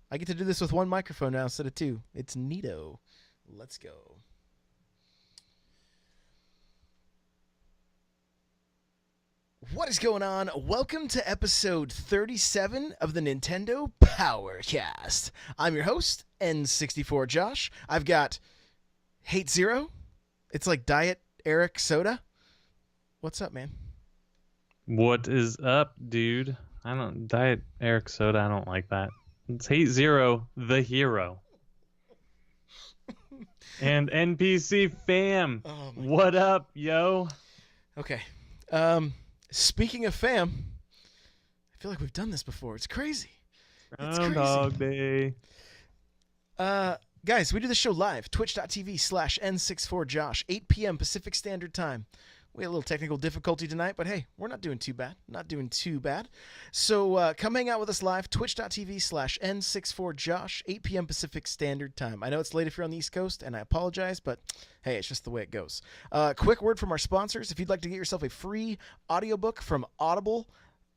I get to do this with one microphone now instead of two. It's neato. Let's go. What is going on? Welcome to episode 37 of the Nintendo Powercast. I'm your host, N64 Josh. I've got Hate Zero. It's like Diet Eric Soda. What's up, man? What is up, dude? I don't Diet Eric Soda. I don't like that. It's Hate Zero, the hero. And NPC fam. Oh what up, yo? Okay. Speaking of fam, I feel like we've done this before. It's crazy. It's crazy. Groundhog Day. Guys, we do the show live, twitch.tv/N64Josh, 8 p.m. Pacific Standard Time. We had a little technical difficulty tonight, but hey, we're not doing too bad. So come hang out with us live, twitch.tv/N64Josh, 8 p.m. Pacific Standard Time. I know it's late if you're on the East Coast, and I apologize, but hey, it's just the way it goes. Quick word from our sponsors. If you'd like to get yourself a free audiobook from Audible,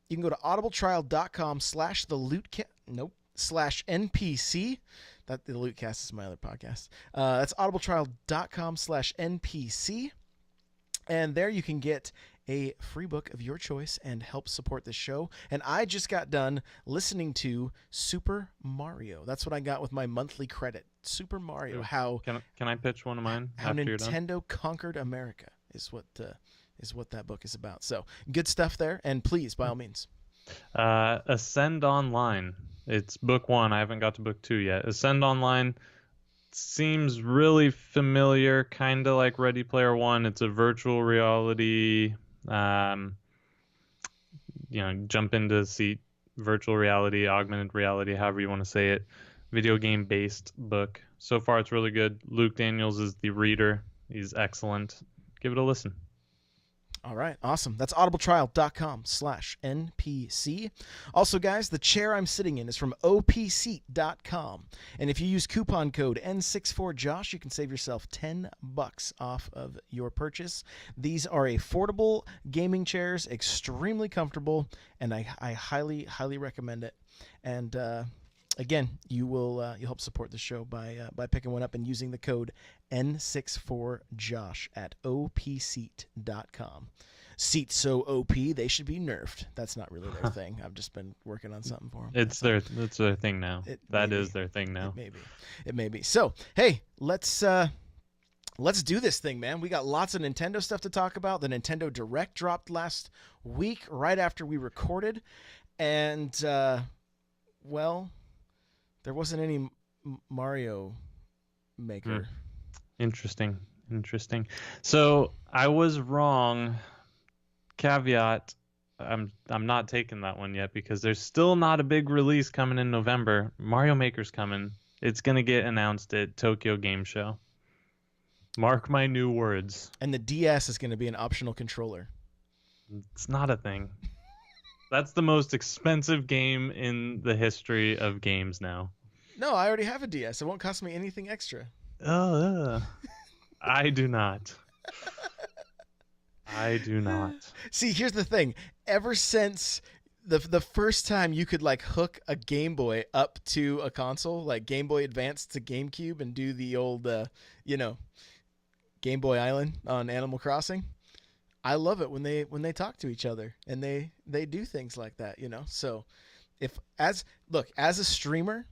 you can go to audibletrial.com/NPC. That the Lootcast is my other podcast. That's audibletrial.com/NPC. And there you can get a free book of your choice and help support this show. And I just got done listening to Super Mario. That's what I got with my monthly credit. Super Mario. How Can I pitch one of mine? how after you're done? Nintendo conquered America is what that book is about. So good stuff there. And please, by all means. Ascend Online. It's book 1. I haven't got to book 2 yet. Ascend Online seems really familiar, kind of like Ready Player One. It's a virtual reality, jump into seat, virtual reality, augmented reality, however you want to say it, video game based book. So far, it's really good. Luke Daniels is the reader. He's excellent. Give it a listen. All right, awesome. That's audibletrial.com/NPC. Also, guys, the chair I'm sitting in is from opseat.com. And if you use coupon code N64Josh, you can save yourself $10 off of your purchase. These are affordable gaming chairs, extremely comfortable, and I highly, highly recommend it. And again, you'll help support the show by picking one up and using the code N64Josh at opseat.com. Seats so OP they should be nerfed. That's not really their thing. I've just been working on something for them. It's their thing now. That is their thing now. It may be. So hey, let's do this thing, man. We got lots of Nintendo stuff to talk about. The Nintendo Direct dropped last week, right after we recorded, and well, there wasn't any Mario Maker. Interesting. So I was wrong. Caveat: I'm not taking that one yet because there's still not a big release coming in November. Mario Maker's coming. It's gonna get announced at Tokyo Game Show. Mark my new words. And the DS is going to be an optional controller. It's not a thing. That's the most expensive game in the history of games now. No, I already have a DS. It won't cost me anything extra. I do not. See, here's the thing. Ever since the first time you could like hook a Game Boy up to a console, like Game Boy Advance to GameCube, and do the old, Game Boy Island on Animal Crossing, I love it when they talk to each other and they do things like that, So, as a streamer,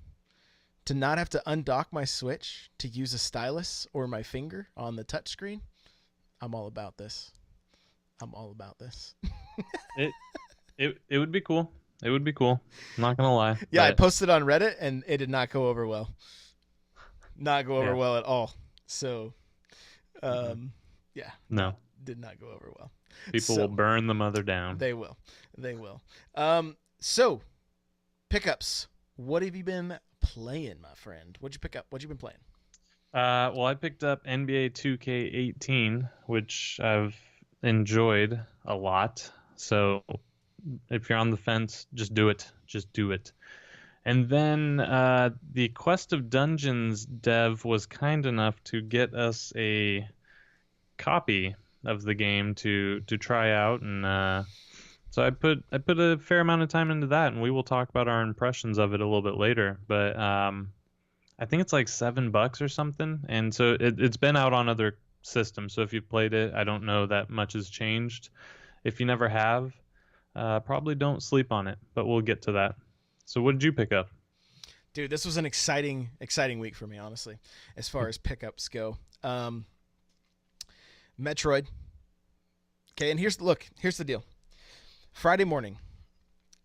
to not have to undock my Switch to use a stylus or my finger on the touchscreen, I'm all about this. It would be cool. It would be cool. I'm not gonna lie. Yeah, I posted on Reddit and it did not go over well. Well at all. So, yeah. No. Did not go over well. People will burn the mother down. They will. So, pickups. What have you been playing, my friend? What'd you pick up? What you been playing? Well, I picked up NBA 2K18, which I've enjoyed a lot. So if you're on the fence, just do it. And then the Quest of Dungeons dev was kind enough to get us a copy of the game to try out and So I put a fair amount of time into that, and we will talk about our impressions of it a little bit later. But I think it's like $7 or something, and so it's been out on other systems. So if you've played it, I don't know that much has changed. If you never have, probably don't sleep on it. But we'll get to that. So what did you pick up? Dude, this was an exciting week for me, honestly, as far as pickups go. Metroid. Okay, and here's the deal. Friday morning,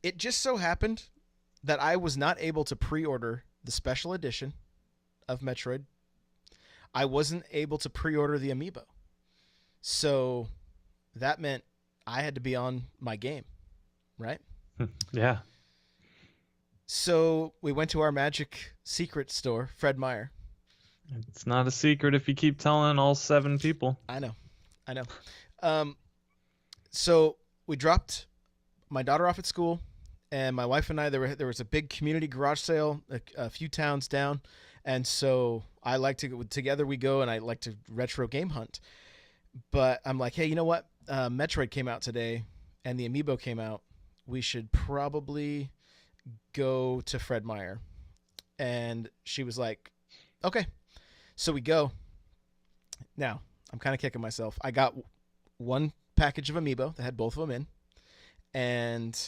it just so happened that I was not able to pre-order the special edition of Metroid. I wasn't able to pre-order the Amiibo. So that meant I had to be on my game, right? Yeah. So we went to our Magic Secret store, Fred Meyer. It's not a secret if you keep telling all 7 people. I know. So we dropped my daughter off at school, and my wife and I, there was a big community garage sale a few towns down, and so I like to go together. We go, and I like to retro game hunt. But I'm like, hey, you know what? Metroid came out today, and the Amiibo came out. We should probably go to Fred Meyer. And she was like, okay. So we go. Now, I'm kind of kicking myself. I got one package of Amiibo that had both of them in, and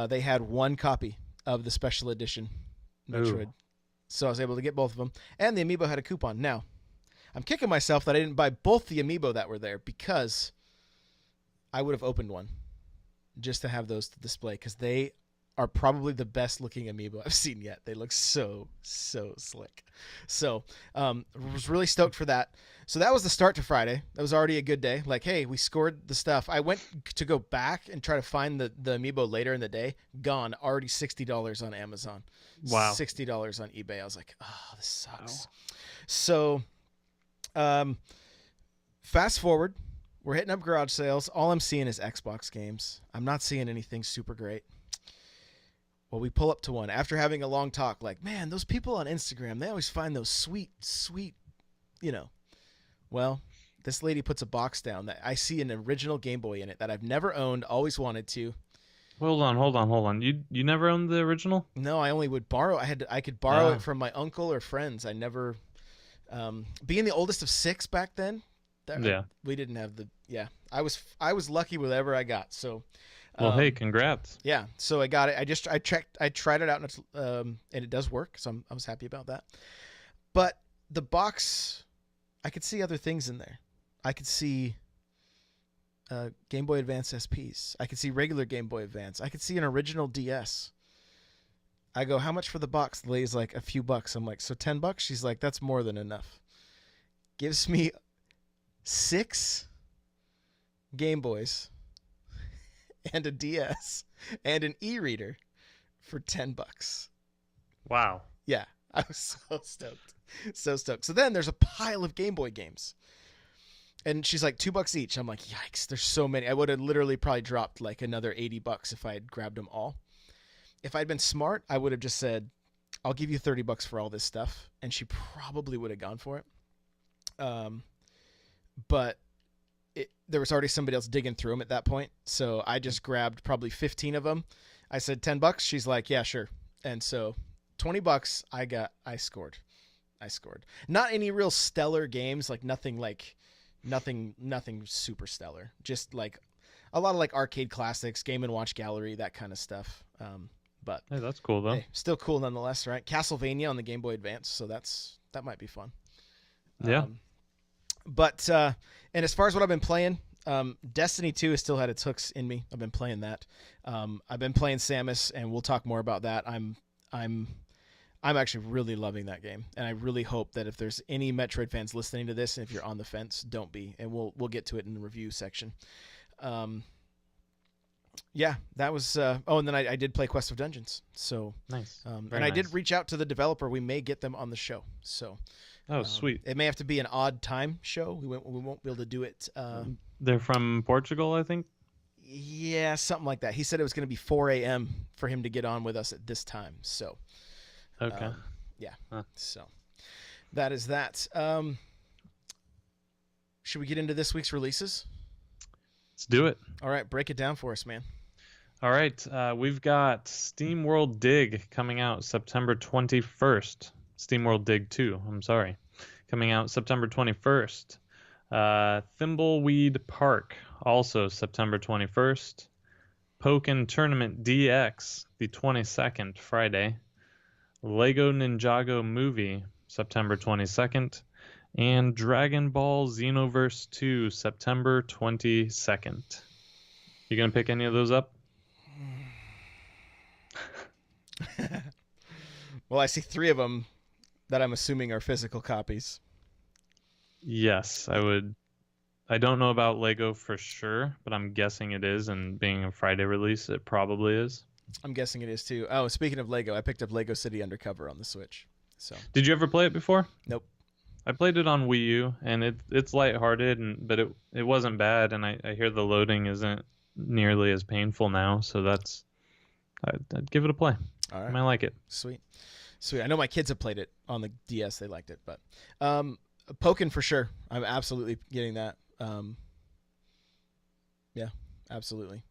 they had one copy of the special edition Metroid. Ooh. So I was able to get both of them, and the Amiibo had a coupon. Now, I'm kicking myself that I didn't buy both the Amiibo that were there, because I would have opened one just to have those to display, because they are probably the best looking Amiibo I've seen yet. They look so slick. So was really stoked for that. So that was the start to Friday. That was already a good day. Like, hey, we scored the stuff. I went to go back and try to find the Amiibo later in the day. Gone. Already $60 on Amazon. Wow. $60 on eBay. I was like, oh, this sucks. Wow. So fast forward. We're hitting up garage sales. All I'm seeing is Xbox games. I'm not seeing anything super great. Well, we pull up to one after having a long talk. Like, man, those people on Instagram, they always find those sweet, Well, this lady puts a box down that I see an original Game Boy in it that I've never owned, always wanted to. Hold on. You never owned the original? No, I only would borrow. I could borrow it from my uncle or friends. I never, being the oldest of 6 back then. We didn't have I was lucky with whatever I got. So. Well, hey, congrats. Yeah, so I got it. I tried it out, and it does work, so I was happy about that. But the box, I could see other things in there. I could see Game Boy Advance SPs. I could see regular Game Boy Advance. I could see an original DS. I go, how much for the box? The lady's like, a few bucks. I'm like, so $10? She's like, that's more than enough. Gives me 6 Game Boys and a DS and an e-reader for $10. Wow. Yeah, I was so stoked. So then there's a pile of Game Boy games, and she's like, $2 each. I'm like, yikes, there's so many. I would have literally probably dropped like another $80 if I had grabbed them all. If I'd been smart, I would have just said, I'll give you $30 for all this stuff, and she probably would have gone for it. But there was already somebody else digging through them at that point. So I just grabbed probably 15 of them. I said $10. She's like, yeah, sure. And so $20 I scored. Not any real stellar games, like nothing super stellar. Just like a lot of like arcade classics, Game & Watch Gallery, that kind of stuff. But hey, that's cool though. Hey, still cool nonetheless, right? Castlevania on the Game Boy Advance. So that might be fun. Yeah. But and as far as what I've been playing, Destiny 2 has still had its hooks in me. I've been playing that. I've been playing Samus, and we'll talk more about that. I'm actually really loving that game, and I really hope that if there's any Metroid fans listening to this, and if you're on the fence, don't be, and we'll get to it in the review section. Yeah, that was. And then I did play Quest of Dungeons. So nice. I did reach out to the developer. We may get them on the show. So. Oh, sweet. It may have to be an odd time show. We won't be able to do it. They're from Portugal, I think? Yeah, something like that. He said it was going to be 4 a.m. for him to get on with us at this time. So, okay. Yeah. Huh. So, that is that. Should we get into this week's releases? Let's do it. All right, break it down for us, man. All right, we've got SteamWorld Dig coming out September 21st. SteamWorld Dig 2, I'm sorry. Coming out September 21st. Thimbleweed Park, also September 21st. Pokken Tournament DX, the 22nd, Friday. Lego Ninjago Movie, September 22nd. And Dragon Ball Xenoverse 2, September 22nd. You gonna pick any of those up? Well, I see 3 of them that I'm assuming are physical copies. Yes, I would. I don't know about Lego for sure, but I'm guessing it is, and being a Friday release, it probably is. I'm guessing it is too. Oh, speaking of Lego, I picked up Lego City Undercover on the Switch. So Did you ever play it before? Nope. I played it on Wii U, and it's lighthearted, but it wasn't bad, and I hear the loading isn't nearly as painful now, so I'd give it a play. All I right. might like it. Sweet. I know my kids have played it on the DS. They liked it, but Pokken for sure. I'm absolutely getting that. Yeah, absolutely.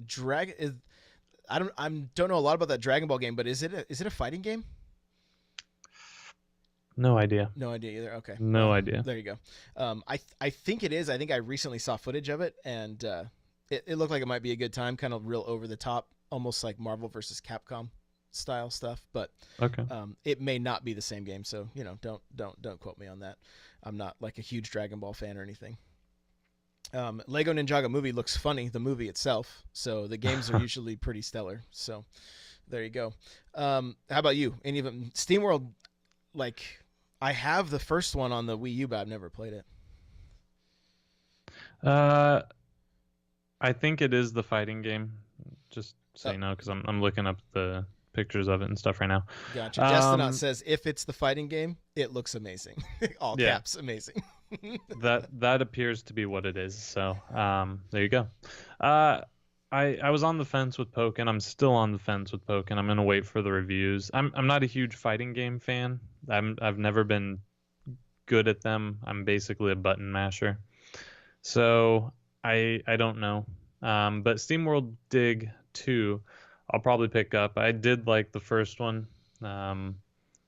Drag is. I don't know a lot about that Dragon Ball game, but is it a fighting game? No idea. No idea either. Okay. No idea. There you go. I think it is. I think I recently saw footage of it, and it looked like it might be a good time. Kind of real over the top, almost like Marvel versus Capcom style stuff. But Okay. it may not be the same game. So don't quote me on that. I'm not like a huge Dragon Ball fan or anything. Lego Ninjago Movie looks funny, the movie itself. So the games are usually pretty stellar. So there you go. How about you? Any of them? SteamWorld, like I have the first one on the Wii U, but I've never played it. I think it is the fighting game. Just so you know, because I'm looking up the pictures of it and stuff right now. Gotcha. Destinot says if it's the fighting game, it looks amazing. All caps, amazing. that appears to be what it is. So there you go. I was on the fence with Pokken. I'm still on the fence with Pokken. I'm gonna wait for the reviews. I'm not a huge fighting game fan. I've never been good at them. I'm basically a button masher. So I don't know. But SteamWorld Dig 2, I'll probably pick up. I did like the first one.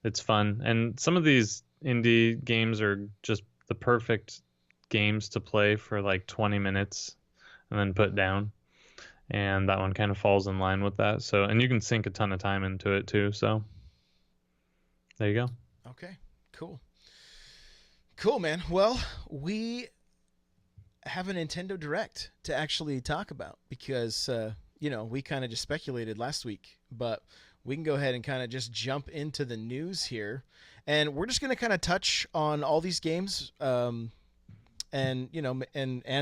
It's fun, and some of these indie games are just the perfect games to play for like 20 minutes and then put down. And that one kind of falls in line with that. So, and you can sink a ton of time into it too. So there you go. Okay, cool. Cool, man. Well, we have a Nintendo Direct to actually talk about because, we kind of just speculated last week, but we can go ahead and kind of just jump into the news here. And we're just going to kind of touch on all these games, and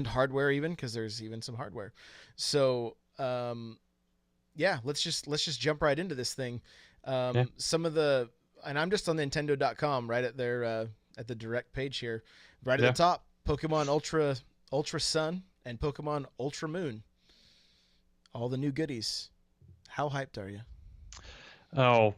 hardware even, because there's even some hardware. So, let's just jump right into this thing. Some of the, and I'm just on Nintendo.com right at their at the direct page here, right at the top. Pokemon Ultra Sun and Pokemon Ultra Moon. All the new goodies. How hyped are you? Oh,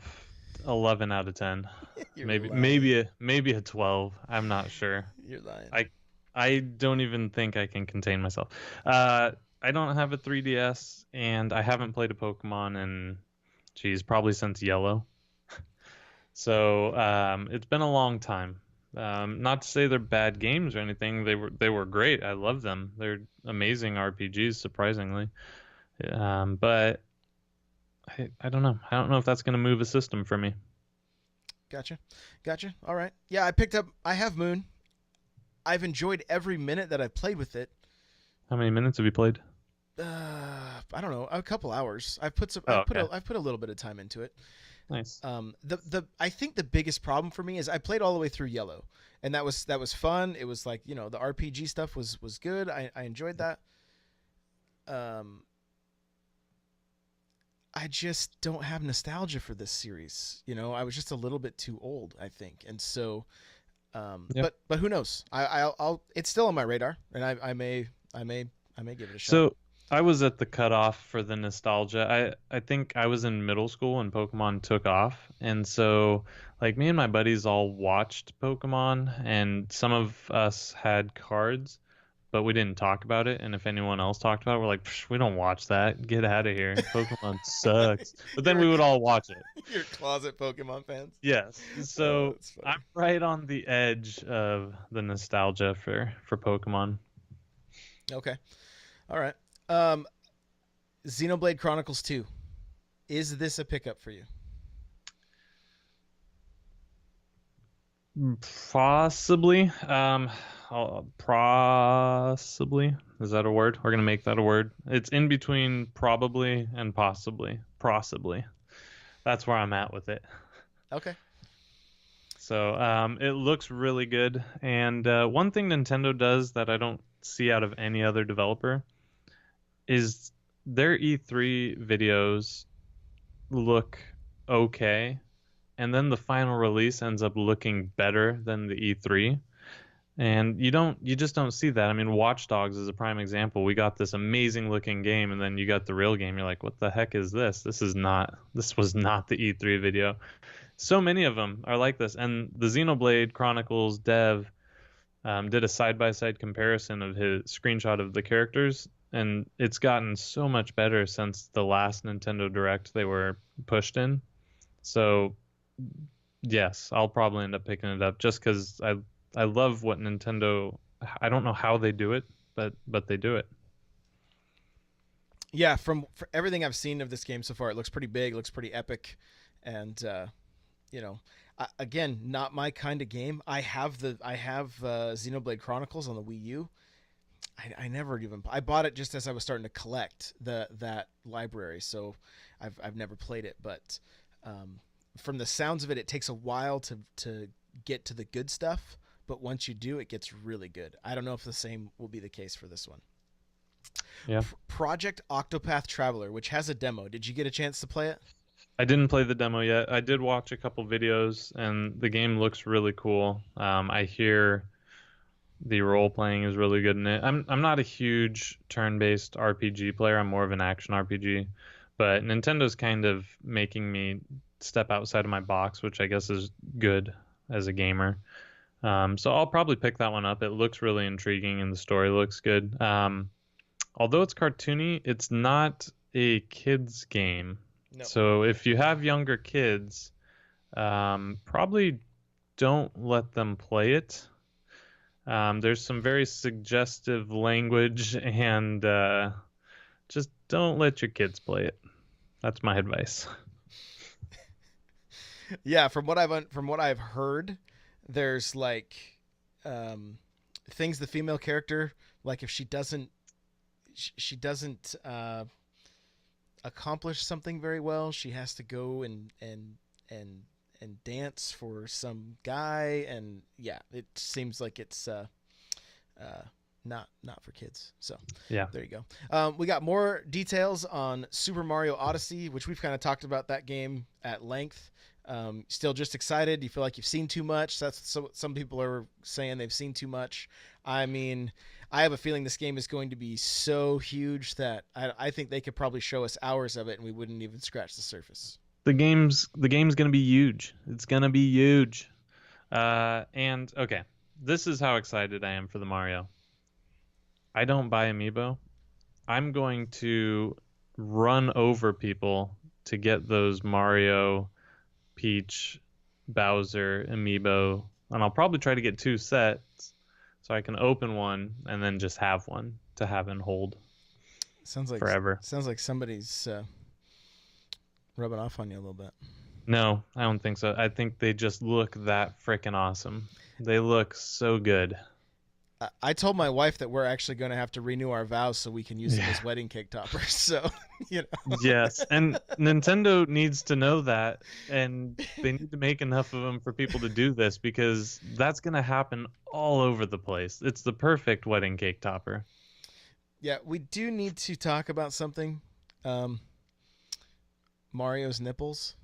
11 out of 10. maybe a 12. I'm not sure. You're lying. I don't even think I can contain myself. I don't have a 3DS, and I haven't played a Pokemon in, probably since Yellow. So it's been a long time. Not to say they're bad games or anything. They were great. I love them. They're amazing RPGs, surprisingly. But I don't know. I don't know if that's going to move a system for me. Gotcha. All right. Yeah, I have Moon. I've enjoyed every minute that I've played with it. How many minutes have you played? I don't know, a couple hours. I've put a little bit of time into it. Nice. I think the biggest problem for me is I played all the way through Yellow, and that was fun. It was like, the RPG stuff was good. I enjoyed that. I just don't have nostalgia for this series. I was just a little bit too old, I think, and so. But who knows? I'll it's still on my radar, and I may give it a shot. So I was at the cutoff for the nostalgia. I think I was in middle school when Pokemon took off, and so like me and my buddies all watched Pokemon, and some of us had cards, but we didn't talk about it. And if anyone else talked about it, we're like, we don't watch that. Get out of here. Pokemon sucks. But then we would all watch it. You're closet Pokemon fans. Yes. So That's funny. I'm right on the edge of the nostalgia for Pokemon. Okay. All right. Xenoblade Chronicles 2. Is this a pickup for you? Possibly. Possibly. Is that a word? We're gonna make that a word. It's in between probably and possibly. Possibly. That's where I'm at with it. Okay. So it looks really good. And one thing Nintendo does that I don't see out of any other developer is their E3 videos look okay, and then the final release ends up looking better than the E3. And you just don't see that. I mean, Watch Dogs is a prime example. We got this amazing looking game, and then you got the real game. You're like, what the heck is this? This was not the E3 video. So many of them are like this. And the Xenoblade Chronicles dev did a side-by-side comparison of his screenshot of the characters, and it's gotten so much better since the last Nintendo Direct they were pushed in. So yes, I'll probably end up picking it up just because I love what Nintendo. I don't know how they do it, but they do it. Yeah, for everything I've seen of this game so far, it looks pretty big, looks pretty epic, and again, not my kind of game. I have Xenoblade Chronicles on the Wii U. I never even I bought it just as I was starting to collect that library, so I've never played it, but from the sounds of it, it takes a while to get to the good stuff, but once you do, it gets really good. I don't know if the same will be the case for this one. Yeah. Project Octopath Traveler, which has a demo. Did you get a chance to play it? I didn't play the demo yet. I did watch a couple videos, and the game looks really cool. I hear the role playing is really good in it. I'm not a huge turn-based RPG player. I'm more of an action RPG, but Nintendo's kind of making me step outside of my box, which I guess is good as a gamer. So I'll probably pick that one up. It looks really intriguing, and the story looks good. Although it's cartoony, it's not a kids game. No. So if you have younger kids, probably don't let them play it. There's some very suggestive language, and just don't let your kids play it. That's my advice. Yeah, from what I've heard, there's like things the female character, like if she doesn't accomplish something very well, she has to go and dance for some guy, and yeah, it seems like it's not for kids. So Yeah. there you go. We got more details on Super Mario Odyssey, which we've kind of talked about that game at length. Still just excited? You feel like you've seen too much? That's what some people are saying, they've seen too much. I mean, I have a feeling this game is going to be so huge that I think they could probably show us hours of it and we wouldn't even scratch the surface. The game's gonna be huge. It's gonna be huge. And okay, this is how excited I am for the Mario. I don't buy Amiibo. I'm going to run over people to get those Mario, Peach, Bowser Amiibo, and I'll probably try to get 2 sets so I can open one and then just have one to have and hold. Sounds like forever. Sounds like somebody's rubbing off on you a little bit. No, I don't think so. I think they just look that freaking awesome. They look so good. I told my wife that we're actually going to have to renew our vows so we can use them as wedding cake toppers. So, Yes, and Nintendo needs to know that, and they need to make enough of them for people to do this, because that's going to happen all over the place. It's the perfect wedding cake topper. Yeah, we do need to talk about something. Mario's nipples.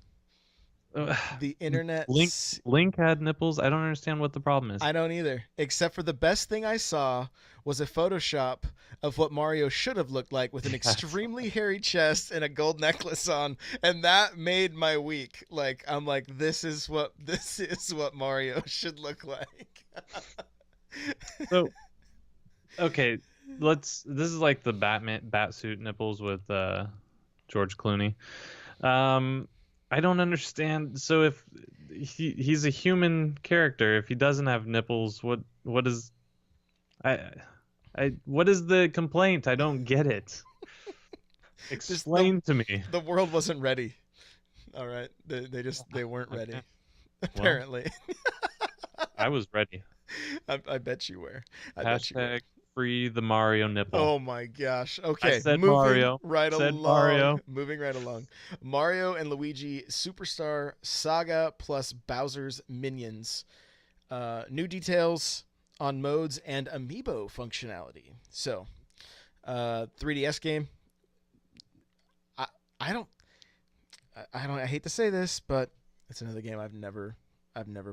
The internet. Link had nipples. I don't understand what the problem is. I don't either. Except for the best thing I saw was a Photoshop of what Mario should have looked like with an extremely hairy chest and a gold necklace on, and that made my week. Like, I'm like, this is what Mario should look like. So Okay, this is like the bat suit nipples with George Clooney. Um, I don't understand. So if he's a human character, if he doesn't have nipples, what is I what is the complaint? I don't get it. Just Explain to me. the world wasn't ready. All right, they weren't ready. Okay. Well, Apparently, I was ready. I bet you were. I bet you were. Hashtag free the Mario nipple. Oh my gosh. I Okay, said Mario. Said Mario. Moving right along. Mario and Luigi Superstar Saga plus Bowser's Minions. New details on modes and Amiibo functionality. So, 3DS game. I don't. I hate to say this, but it's another game I've never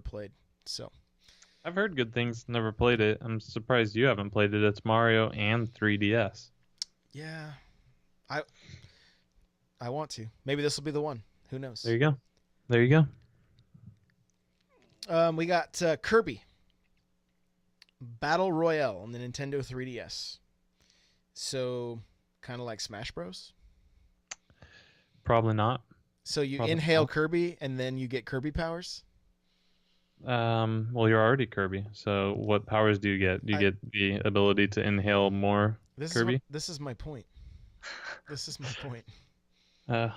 played. So. I've heard good things. Never played it. I'm surprised you haven't played it. It's Mario and 3DS. Yeah, I want to. Maybe this will be the one. Who knows? There you go. There you go. We got Kirby Battle Royale on the Nintendo 3DS. So, kind of like Smash Bros. Probably not. So you Probably inhale not. Kirby and then you get Kirby powers. Well, you're already Kirby. So what powers do you get? Do you get the ability to inhale more Kirby? This is my point. This is my point. I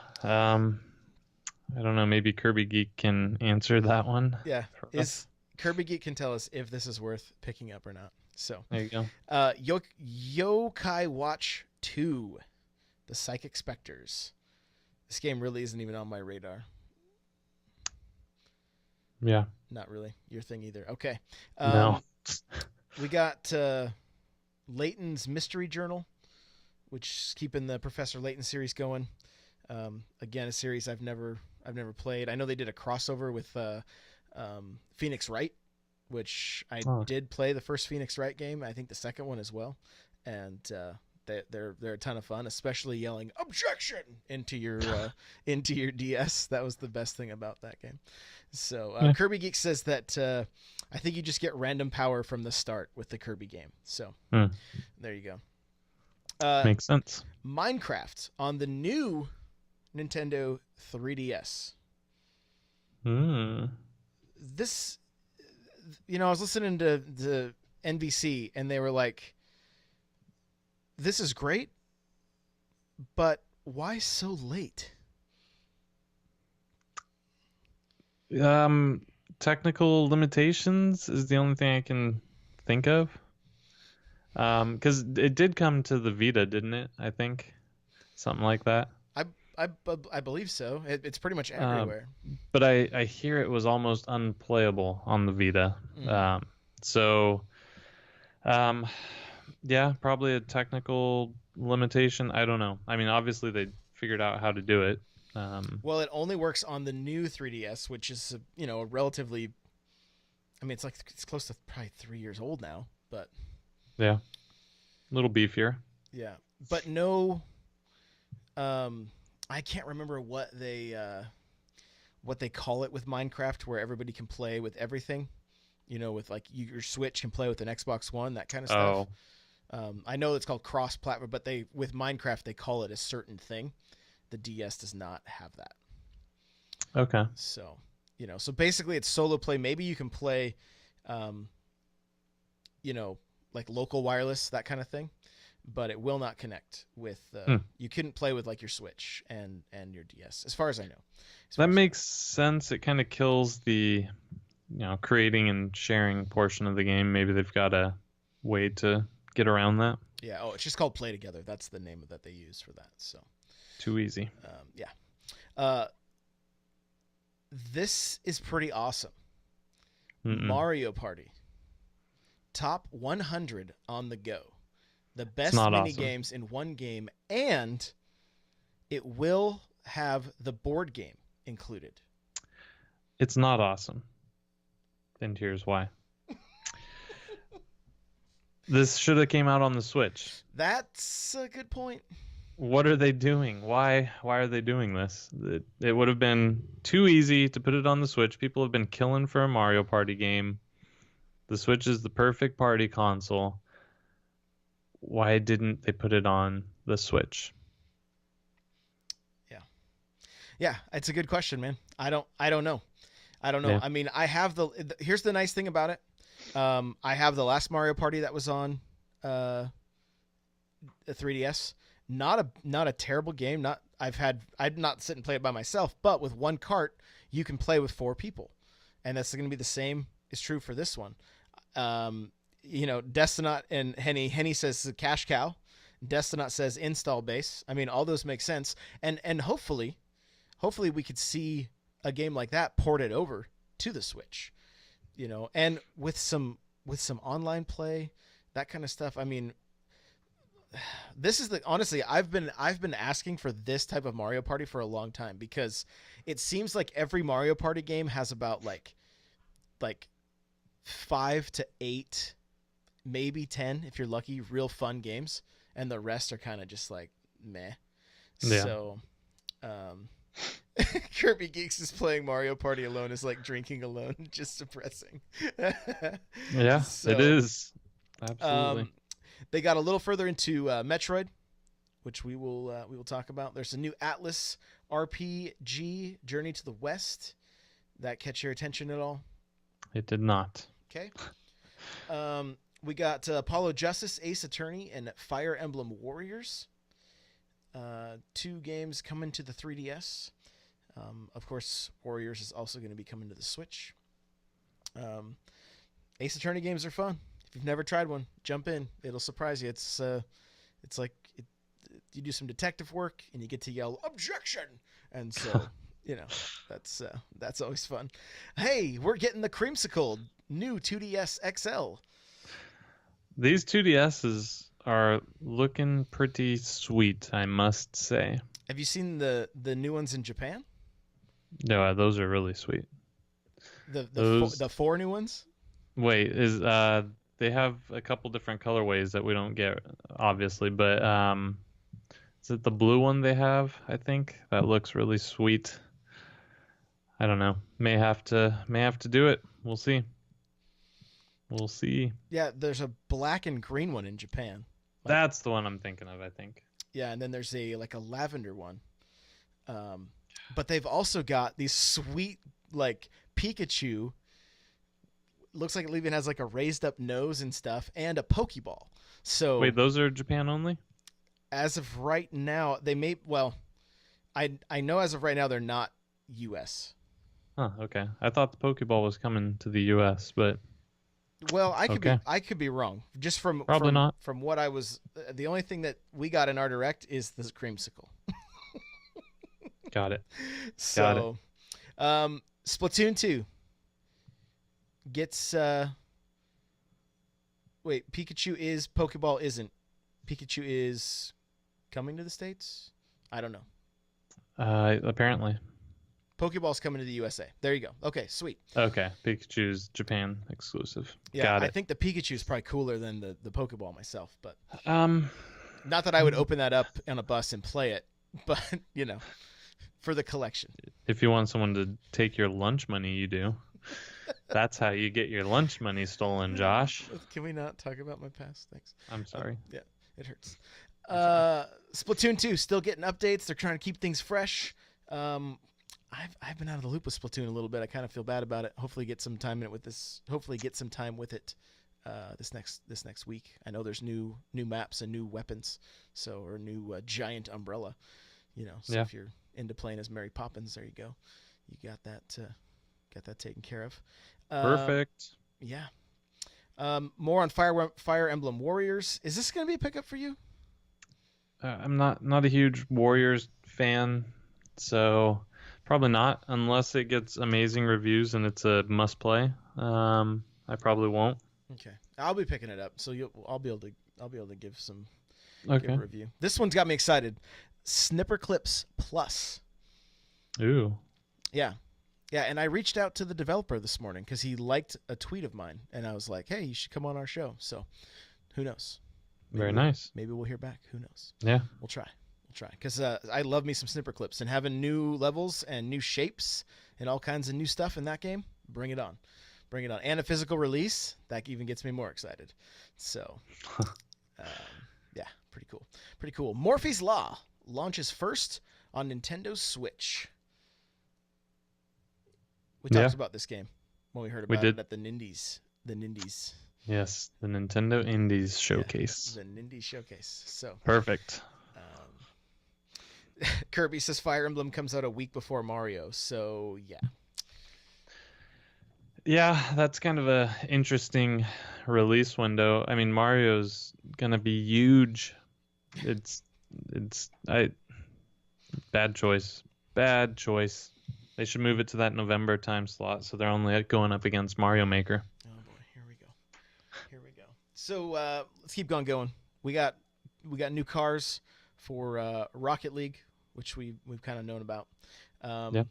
don't know. Maybe Kirby Geek can answer that one. Yeah, Kirby Geek can tell us if this is worth picking up or not. So there you go. Yokai Watch 2, The Psychic Specters. This game really isn't even on my radar. Yeah. Not really your thing either. Okay. No. We got Layton's Mystery Journal, which is keeping the Professor Layton series going. Again, a series I've never played. I know they did a crossover with Phoenix Wright, which I did play the first Phoenix Wright game. I think the second one as well, and they're a ton of fun, especially yelling "objection" into your DS. That was the best thing about that game. So Kirby Geek says that I think you just get random power from the start with the Kirby game. So there you go. Makes sense. Minecraft on the new Nintendo 3DS. This, I was listening to the NBC and they were like, "This is great, but why so late?" Technical limitations is the only thing I can think of. Because it did come to the Vita, didn't it? I think something like that. I believe so. It's pretty much everywhere. But I hear it was almost unplayable on the Vita. Yeah, probably a technical limitation. I don't know. I mean, obviously they figured out how to do it. Well, it only works on the new 3DS, which is a relatively. I mean, it's close to probably 3 years old now, but. Yeah, a little beefier. Yeah, but no. I can't remember what they call it with Minecraft, where everybody can play with everything. With like your Switch can play with an Xbox One, that kind of stuff. I know it's called cross-platform, but with Minecraft they call it a certain thing. The DS does not have that. Okay. So, so basically it's solo play. Maybe you can play, like local wireless, that kind of thing, but it will not connect with. You couldn't play with like your Switch and your DS, as far as I know. That makes sense. It kind of kills the, creating and sharing portion of the game. Maybe they've got a way to get around that. Yeah. Oh, it's just called Play Together. That's the name that they use for that. So. Too easy. Yeah. This is pretty awesome. Mario Party. Top 100 on the go. The best mini games in one game, and it will have the board game included. It's not awesome. And here's why. This should have came out on the Switch. That's a good point. What are they doing? Why are they doing this? It would have been too easy to put it on the Switch. People have been killing for a Mario Party game. The Switch is the perfect party console. why didn't they put it on the Switch? Yeah, it's a good question, man. I don't know. I don't know. Yeah. I mean, I have here's the nice thing about it. I have the last Mario Party that was on the 3DS. Not a terrible game. I'd not sit and play it by myself, but with one cart you can play with 4 people, and that's going to be the same is true for this one. Destinot and Henny says the cash cow. Destinot says install base. I mean, all those make sense, and hopefully we could see a game like that ported over to the Switch, and with some online play, that kind of stuff. I mean, this is honestly, I've been asking for this type of Mario Party for a long time, because it seems like every Mario Party game has about like 5 to 8, maybe 10 if you're lucky, real fun games, and the rest are kind of just like meh. Yeah. So Kirby Geeks is playing Mario Party alone is like drinking alone, just depressing. Yeah, So, it is. Absolutely. They got a little further into Metroid, which we will talk about. There's a new Atlas RPG, Journey to the West. That catch your attention at all? It did not. Okay. We got Apollo Justice, Ace Attorney, and Fire Emblem Warriors. 2 games coming to the 3DS. Of course, Warriors is also going to be coming to the Switch. Ace Attorney games are fun. If you've never tried one, jump in. It'll surprise you. It's like you do some detective work and you get to yell objection, and so that's always fun. Hey, we're getting the Creamsicle new 2DS XL. These 2DSs are looking pretty sweet, I must say. Have you seen the new ones in Japan? No, those are really sweet. The 4 new ones? Wait, they have a couple different colorways that we don't get, obviously, but is it the blue one they have? I think that looks really sweet. I don't know. May have to do it. We'll see. Yeah, there's a black and green one in Japan. That's the one I'm thinking of, I think. Yeah, and then there's a lavender one. But they've also got these sweet Pikachu. Looks like it even has a raised up nose and stuff, and a Pokeball. So wait, those are Japan only? As of right now, they may. Well, I know as of right now they're not U.S. Huh. Okay. I thought the Pokeball was coming to the U.S., but well, I could be wrong. Just from not from what I was. The only thing that we got in our direct is this Creamsicle. Got it. So, Splatoon 2 gets. Wait, Pikachu is, Pokeball isn't. Pikachu is coming to the States? I don't know. Apparently. Pokeball's coming to the USA. There you go. Okay, sweet. Okay, Pikachu's Japan exclusive. Yeah, Got it. I think the Pikachu's probably cooler than the Pokeball myself, but not that I Mm-hmm. would open that up on a bus and play it, but for the collection. If you want someone to take your lunch money, you do. That's how you get your lunch money stolen, Josh. Can we not talk about my past? Thanks. I'm sorry. Yeah, it hurts. Splatoon 2 still getting updates. They're trying to keep things fresh. I've been out of the loop with Splatoon a little bit. I kind of feel bad about it. Hopefully get some time in it with this. Hopefully get some time with it this next week. I know there's new maps and new weapons, or new giant umbrella. So Yeah. if you're into playing as Mary Poppins, there you go. You got that taken care of. Perfect. Yeah. More on Fire Emblem Warriors. Is this going to be a pickup for you? I'm not a huge Warriors fan, so probably not unless it gets amazing reviews and it's a must play. I probably won't. Okay, I'll be picking it up, so I'll be able to give some Okay. give a review. This one's got me excited. Snipper Clips Plus. Ooh. Yeah, and I reached out to the developer this morning because he liked a tweet of mine, and I was like, "Hey, you should come on our show." So, who knows? Very nice. Maybe we'll hear back. Who knows? Yeah. We'll try because I love me some Snipper Clips, and having new levels and new shapes and all kinds of new stuff in that game. Bring it on, and a physical release that even gets me more excited. So, cool. Pretty cool. Morphe's Law launches first on Nintendo Switch. We talked about this game when we heard about it at the Nindies. The Nindies. Yes, the Nintendo Indies Showcase. Yeah, the Nindies Showcase. So perfect. Kirby says Fire Emblem comes out a week before Mario. So yeah. Yeah, that's kind of a interesting release window. I mean, Mario's gonna be huge. Bad choice. Bad choice. They should move it to that November time slot so they're only going up against Mario Maker. Oh boy, here we go. So let's keep going. We got new cars for Rocket League, which we've kind of known about. Yeah.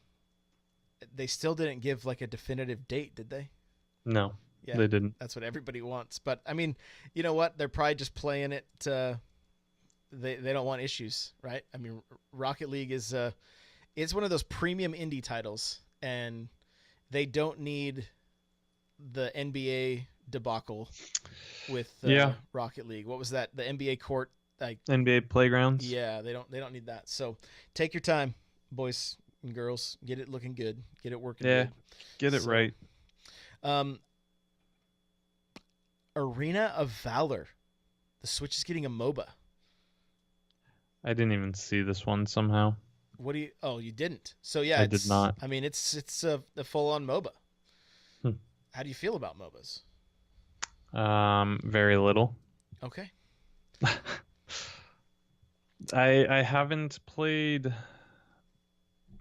They still didn't give like a definitive date, did they? No, they didn't. That's what everybody wants. But I mean, you know what? They're probably just playing it. They don't want issues, right? I mean, Rocket League is it's one of those premium indie titles, and they don't need the NBA debacle with Rocket League. What was that? The NBA court, like NBA playgrounds. Yeah, they don't need that. So take your time, boys and girls. Get it looking good. Get it working good. Get it right. Arena of Valor. The Switch is getting a MOBA. I didn't even see this one somehow. What do you? Oh, you didn't. So yeah, I did not. I mean, it's a full-on MOBA. How do you feel about MOBAs? Very little. Okay. I haven't played.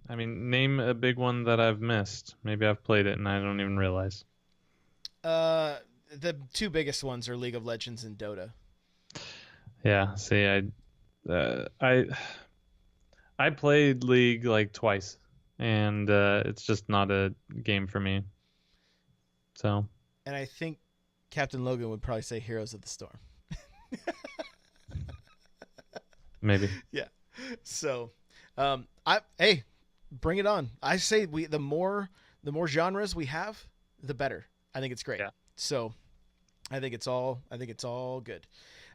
I mean, name a big one that I've missed. Maybe I've played it and I don't even realize. The two biggest ones are League of Legends and Dota. Yeah. See, I played League like twice, and it's just not a game for me. So. And I think Captain Logan would probably say Heroes of the Storm. Maybe. Yeah. So, bring it on. I say the more genres we have, the better. I think it's great. Yeah. So, I think it's all good.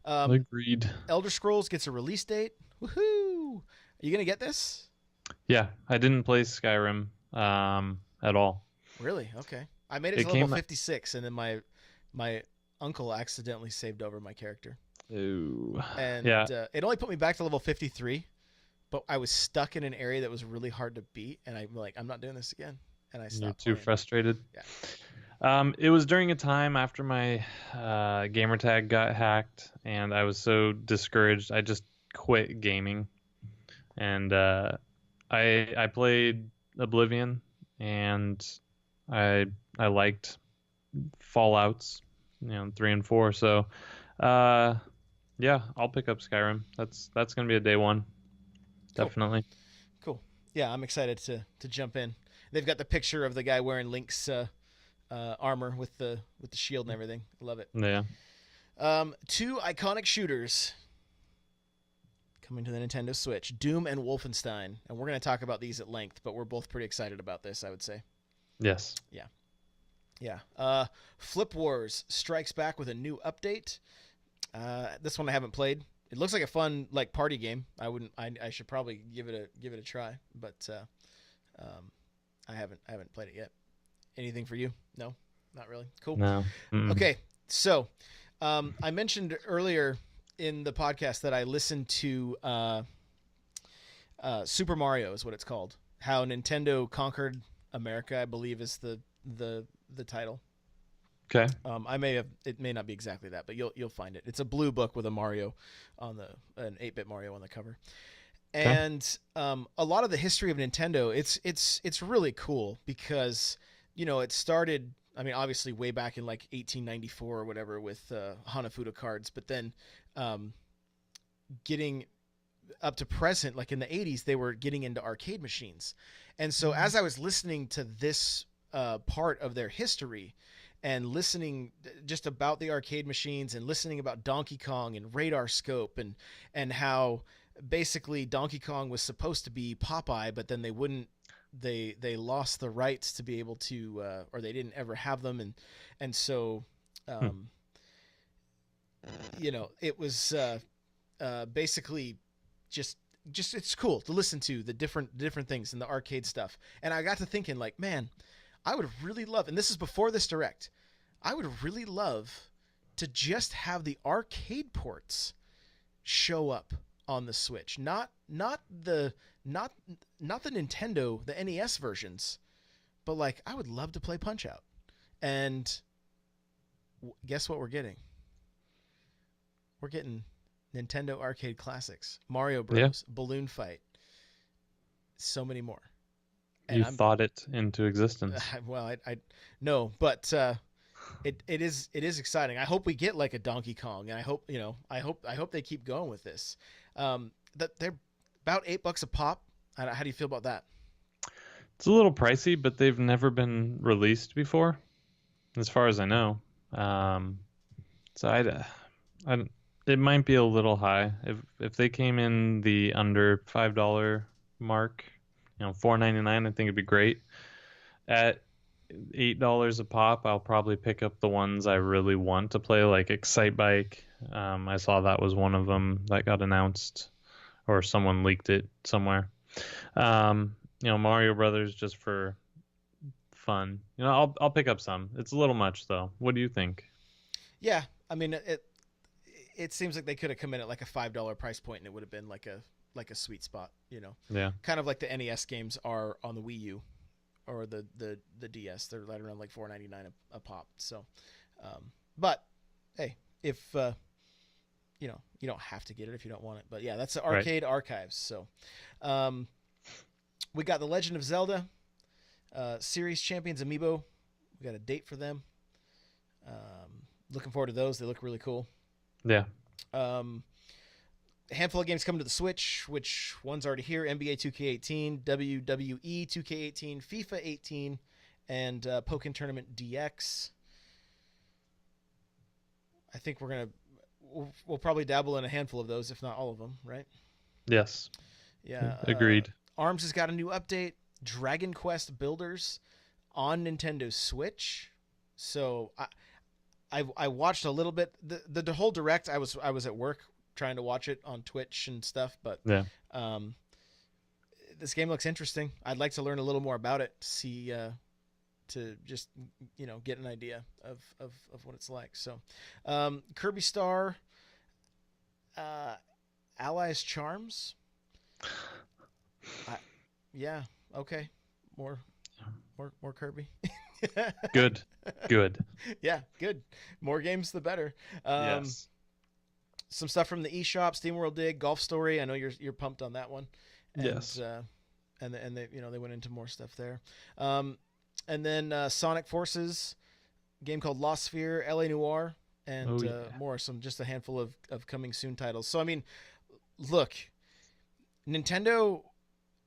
Agreed. Elder Scrolls gets a release date. Woohoo! Are you gonna get this? Yeah, I didn't play Skyrim at all. Really? Okay. I made it to level 56, and then my uncle accidentally saved over my character. Ooh. And it only put me back to level 53, but I was stuck in an area that was really hard to beat, and I'm like, I'm not doing this again. And I stopped. You're too frustrated. Yeah. It was during a time after my gamer tag got hacked, and I was so discouraged, I just quit gaming. And I played Oblivion, and I liked Fallouts, 3 and 4. So, yeah, I'll pick up Skyrim. That's gonna be a day one, definitely. Cool. Yeah, I'm excited to jump in. They've got the picture of the guy wearing Link's armor with the shield and everything. Love it. Yeah. Two iconic shooters coming to the Nintendo Switch: Doom and Wolfenstein. And we're going to talk about these at length, but we're both pretty excited about this, I would say. Yes. Yeah. Flip Wars strikes back with a new update. This one I haven't played. It looks like a fun party game. I should probably give it a try, but I haven't played it yet. Anything for you? No, not really. Cool. No. Mm-mm. Okay, so I mentioned earlier in the podcast that I listened to Super Mario is what it's called. How Nintendo Conquered America, I believe, is the title. Okay. It may not be exactly that, but you'll find it. It's a blue book with a Mario an 8-bit Mario on the cover. Okay. And a lot of the history of Nintendo, it's really cool because it started, I mean, obviously way back in 1894 or whatever with Hanafuda cards, but then getting up to present, in the 80s, they were getting into arcade machines. And so as I was listening to this part of their history and listening just about the arcade machines and listening about Donkey Kong and Radar Scope and how basically Donkey Kong was supposed to be Popeye, but then they lost the rights to be able to, or they didn't ever have them. And so, it was, basically just it's cool to listen to the different things and the arcade stuff. And I got to thinking like, man, I would really love, and this is before this direct, I would really love to just have the arcade ports show up on the Switch. Not the Nintendo, the NES versions, but like I would love to play Punch Out. And guess what we're getting? We're getting Nintendo Arcade Classics, Mario Bros, Balloon Fight, so many more. And You thought it into existence. Well, I no, but it is exciting. I hope we get like a Donkey Kong, and I hope they keep going with this. That they're about $8 a pop. How do you feel about that? It's a little pricey, but they've never been released before, as far as I know. So it might be a little high if they came in the under $5 mark. $4.99. I think it'd be great. At $8 a pop, I'll probably pick up the ones I really want to play, like Excite Bike. I saw that was one of them that got announced, or someone leaked it somewhere. Mario Brothers just for fun. I'll pick up some. It's a little much though. What do you think? Yeah, I mean it seems like they could have come in at like a $5 price point, and it would have been like a sweet spot. Yeah. Kind of like the NES games are on the Wii U or the DS. They're right around like $4.99 a pop. So, but hey, if you don't have to get it if you don't want it. But yeah, that's the arcade archives. So, we got the Legend of Zelda Series Champions Amiibo. We got a date for them. Looking forward to those. They look really cool. Yeah. A handful of games coming to the Switch, which one's already here: NBA 2K18, WWE 2K18, FIFA 18, and Pokken Tournament DX. I think we'll probably dabble in a handful of those, if not all of them, right? Yes. Yeah. Agreed. ARMS has got a new update, Dragon Quest Builders, on Nintendo Switch. So I watched a little bit. The whole direct, I was at work trying to watch it on Twitch and stuff, but yeah. This game looks interesting. I'd like to learn a little more about it, see to just get an idea of what it's like. So Kirby Star Allies Charms. Yeah, okay. More Kirby. Good. Yeah, good. More games, the better. Yes. Some stuff from the eShop, SteamWorld Dig, Golf Story. I know you're pumped on that one. And, yes. And they went into more stuff there. And then Sonic Forces, a game called Lost Sphere, LA Noire, and more. Just a handful of coming soon titles. So I mean, look, Nintendo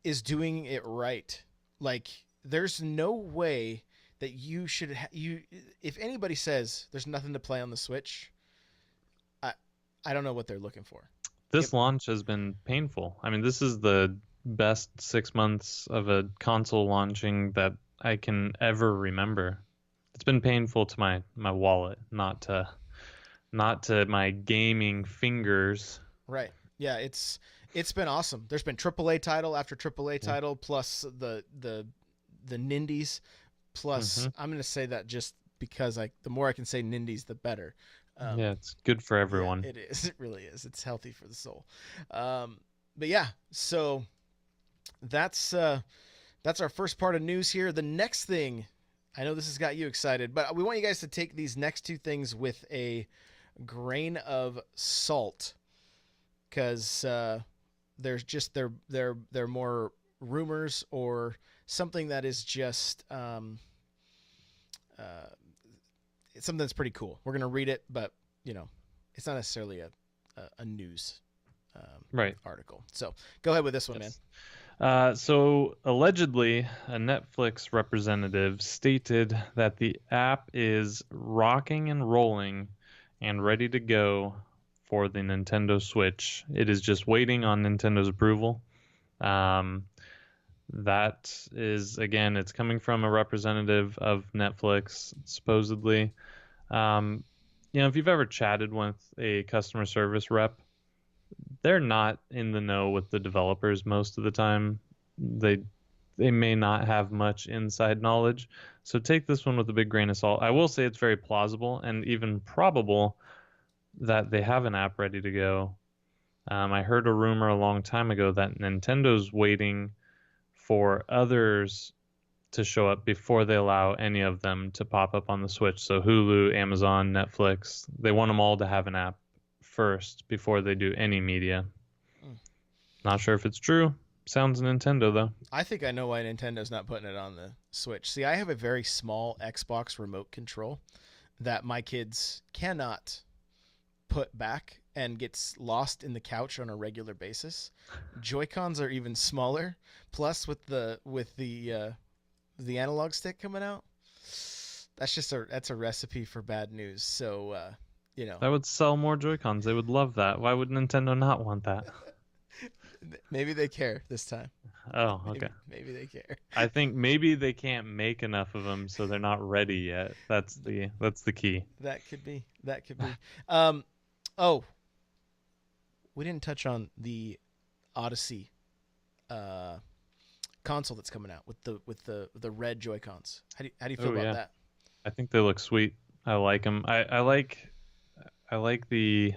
is doing it right. Like, there's no way that you should if anybody says there's nothing to play on the Switch, I don't know what they're looking for. This launch has been painful. I mean, this is the best 6 months of a console launching that I can ever remember. It's been painful to my wallet, not to my gaming fingers. Right. Yeah, it's been awesome. There's been AAA title after AAA title, plus the Nindies, plus I'm going to say that just because the more I can say Nindies, the better. Yeah, it's good for everyone. Yeah, it is. It really is. It's healthy for the soul. But yeah, so that's our first part of news here. The next thing, I know this has got you excited, but we want you guys to take these next two things with a grain of salt, because there's just they're more rumors or something that is just it's something that's pretty cool. We're gonna read it, but it's not necessarily a news article. So go ahead with this one, man. So allegedly, a Netflix representative stated that the app is rocking and rolling and ready to go for the Nintendo Switch. It is just waiting on Nintendo's approval. That is, again, it's coming from a representative of Netflix, supposedly. If you've ever chatted with a customer service rep, they're not in the know with the developers most of the time. They they may not have much inside knowledge. So take this one with a big grain of salt. I will say it's very plausible and even probable that they have an app ready to go. I heard a rumor a long time ago that Nintendo's waiting for others to show up before they allow any of them to pop up on the Switch. So Hulu, Amazon, Netflix, they want them all to have an app first before they do any media. Mm. Not sure if it's true. Sounds Nintendo though. I think I know why Nintendo's not putting it on the Switch. See, I have a very small Xbox remote control that my kids cannot put back and gets lost in the couch on a regular basis. Joy-Cons are even smaller. Plus, with the analog stick coming out, that's a recipe for bad news. So That would sell more Joy-Cons. They would love that. Why would Nintendo not want that? maybe they care this time. Oh, okay. Maybe they care. I think maybe they can't make enough of them, so they're not ready yet. That's the key. That could be. Oh, we didn't touch on the Odyssey console that's coming out with the red Joy Cons. How do you feel about that? I think they look sweet. I like them. I like the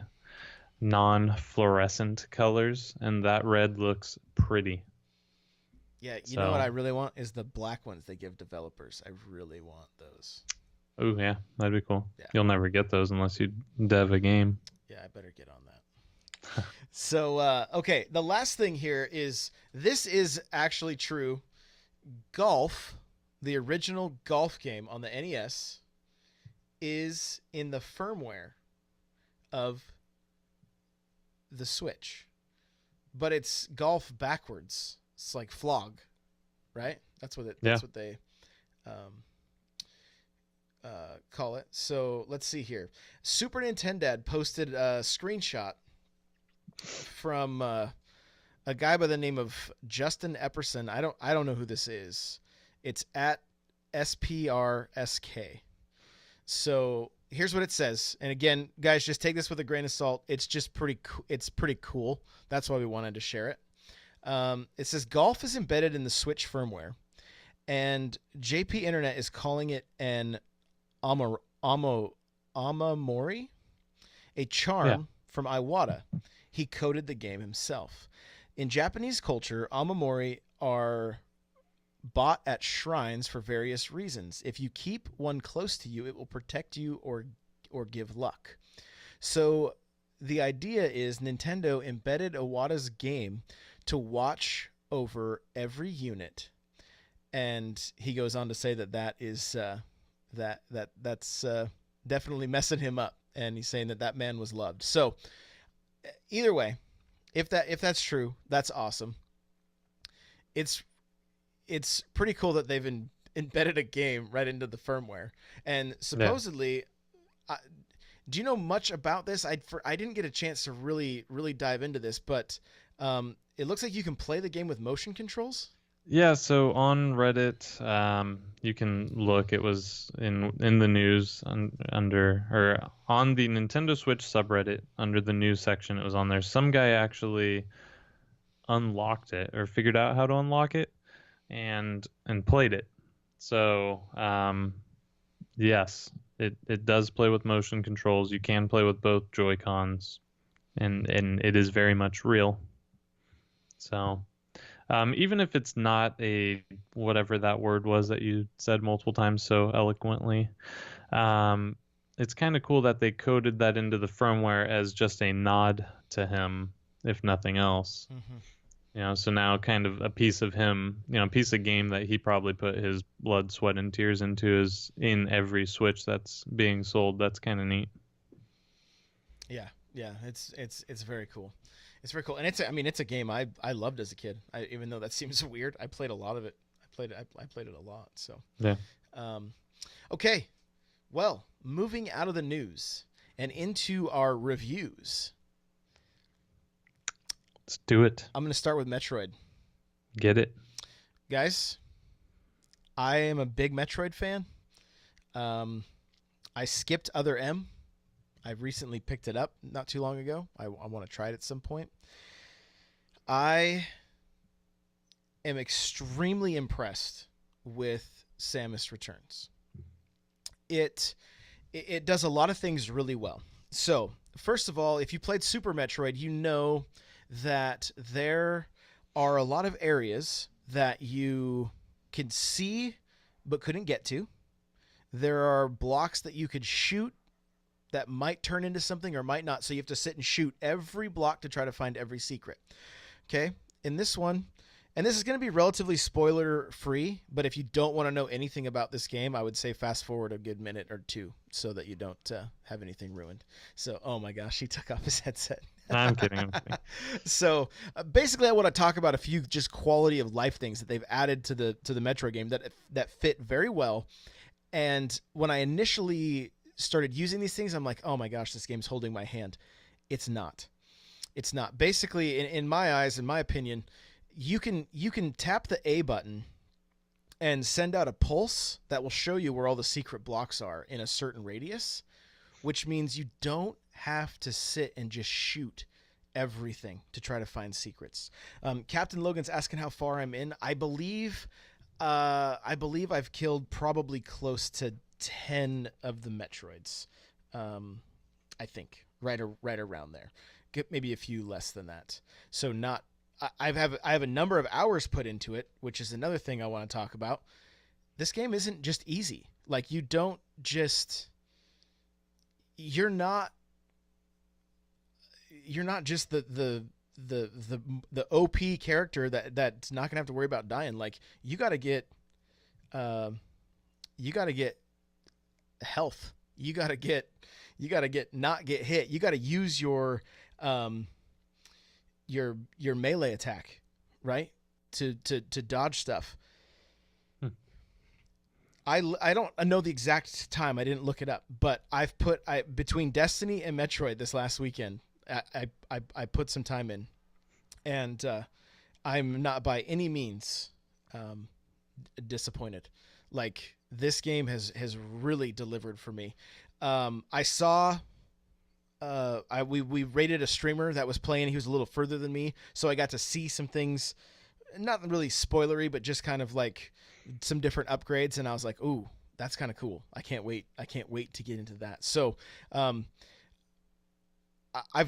non-fluorescent colors, and that red looks pretty. Yeah, you know what I really want is the black ones they give developers. I really want those. Oh yeah, that'd be cool. Yeah. You'll never get those unless you dev a game. Yeah, I better get on that. So, okay, the last thing here is this is actually true. Golf, the original golf game on the NES, is in the firmware of the Switch, but it's golf backwards. It's like flog, right? That's what they call it. So let's see here. Super Nintendo posted a screenshot from a guy by the name of Justin Epperson. I don't know who this is. It's at SPRSK. So here's what it says. And again, guys, just take this with a grain of salt. It's just it's pretty cool. That's why we wanted to share it. It says golf is embedded in the Switch firmware, and JP Internet is calling it an Amamori, a charm from Iwata. He coded the game himself. In Japanese culture, Amamori are bought at shrines for various reasons. If you keep one close to you, it will protect you or give luck. So the idea is Nintendo embedded Iwata's game to watch over every unit, and he goes on to say that is that's definitely messing him up, and he's saying that man was loved. So either way, if that's true, that's awesome. It's pretty cool that they've embedded a game right into the firmware, and supposedly. Do you know much about this? I didn't get a chance to really dive into this, but it looks like you can play the game with motion controls. Yeah, so on Reddit, you can look. It was in the news on the Nintendo Switch subreddit under the news section. It was on there. Some guy actually unlocked it or figured out how to unlock it and played it. So yes, it does play with motion controls. You can play with both Joy-Cons, and it is very much real. So even if it's not a whatever that word was that you said multiple times so eloquently, it's kind of cool that they coded that into the firmware as just a nod to him, if nothing else. Mm-hmm. So now kind of a piece of him, a piece of game that he probably put his blood, sweat, and tears into is in every Switch that's being sold. That's kind of neat. Yeah, it's very cool. It's very cool, and it's a game I loved as a kid. Even though that seems weird, I played a lot of it. I played it a lot. So yeah. Okay, well, moving out of the news and into our reviews. Let's do it. I'm going to start with Metroid. Get it? Guys, I am a big Metroid fan. I skipped Other M I recently picked it up not too long ago. I want to try it at some point. I am extremely impressed with Samus Returns. It does a lot of things really well. So, first of all, if you played Super Metroid, you know that there are a lot of areas that you can see but couldn't get to. There are blocks that you could shoot that might turn into something or might not. So you have to sit and shoot every block to try to find every secret. Okay? In this one, and this is going to be relatively spoiler free, but if you don't want to know anything about this game, I would say fast forward a good minute or two so that you don't have anything ruined. So, oh my gosh, he took off his headset. I'm kidding. So basically, I want to talk about a few just quality of life things that they've added to the Metro game that fit very well. And when I initially started using these things, I'm like, oh my gosh, this game's holding my hand. It's not. It's not. Basically, in my eyes, in my opinion, you can tap the A button and send out a pulse that will show you where all the secret blocks are in a certain radius, which means you don't have to sit and just shoot everything to try to find secrets. Captain Logan's asking how far I'm in. I believe I've killed probably close to 10 of the Metroids. I think right around there. Maybe a few less than that. So not. I have a number of hours put into it, which is another thing I want to talk about. This game isn't just easy. Like you're not just the OP character that's not gonna have to worry about dying. Like you gotta get health. You gotta get not get hit. You gotta use your melee attack, right? To dodge stuff. I don't know the exact time. I didn't look it up, but between Destiny and Metroid this last weekend, I put some time in, and I'm not by any means disappointed. Like this game has really delivered for me. I saw. We rated a streamer that was playing. He was a little further than me, so I got to see some things, not really spoilery, but just kind of like some different upgrades. And I was like, "Ooh, that's kind of cool. I can't wait to get into that." So, I've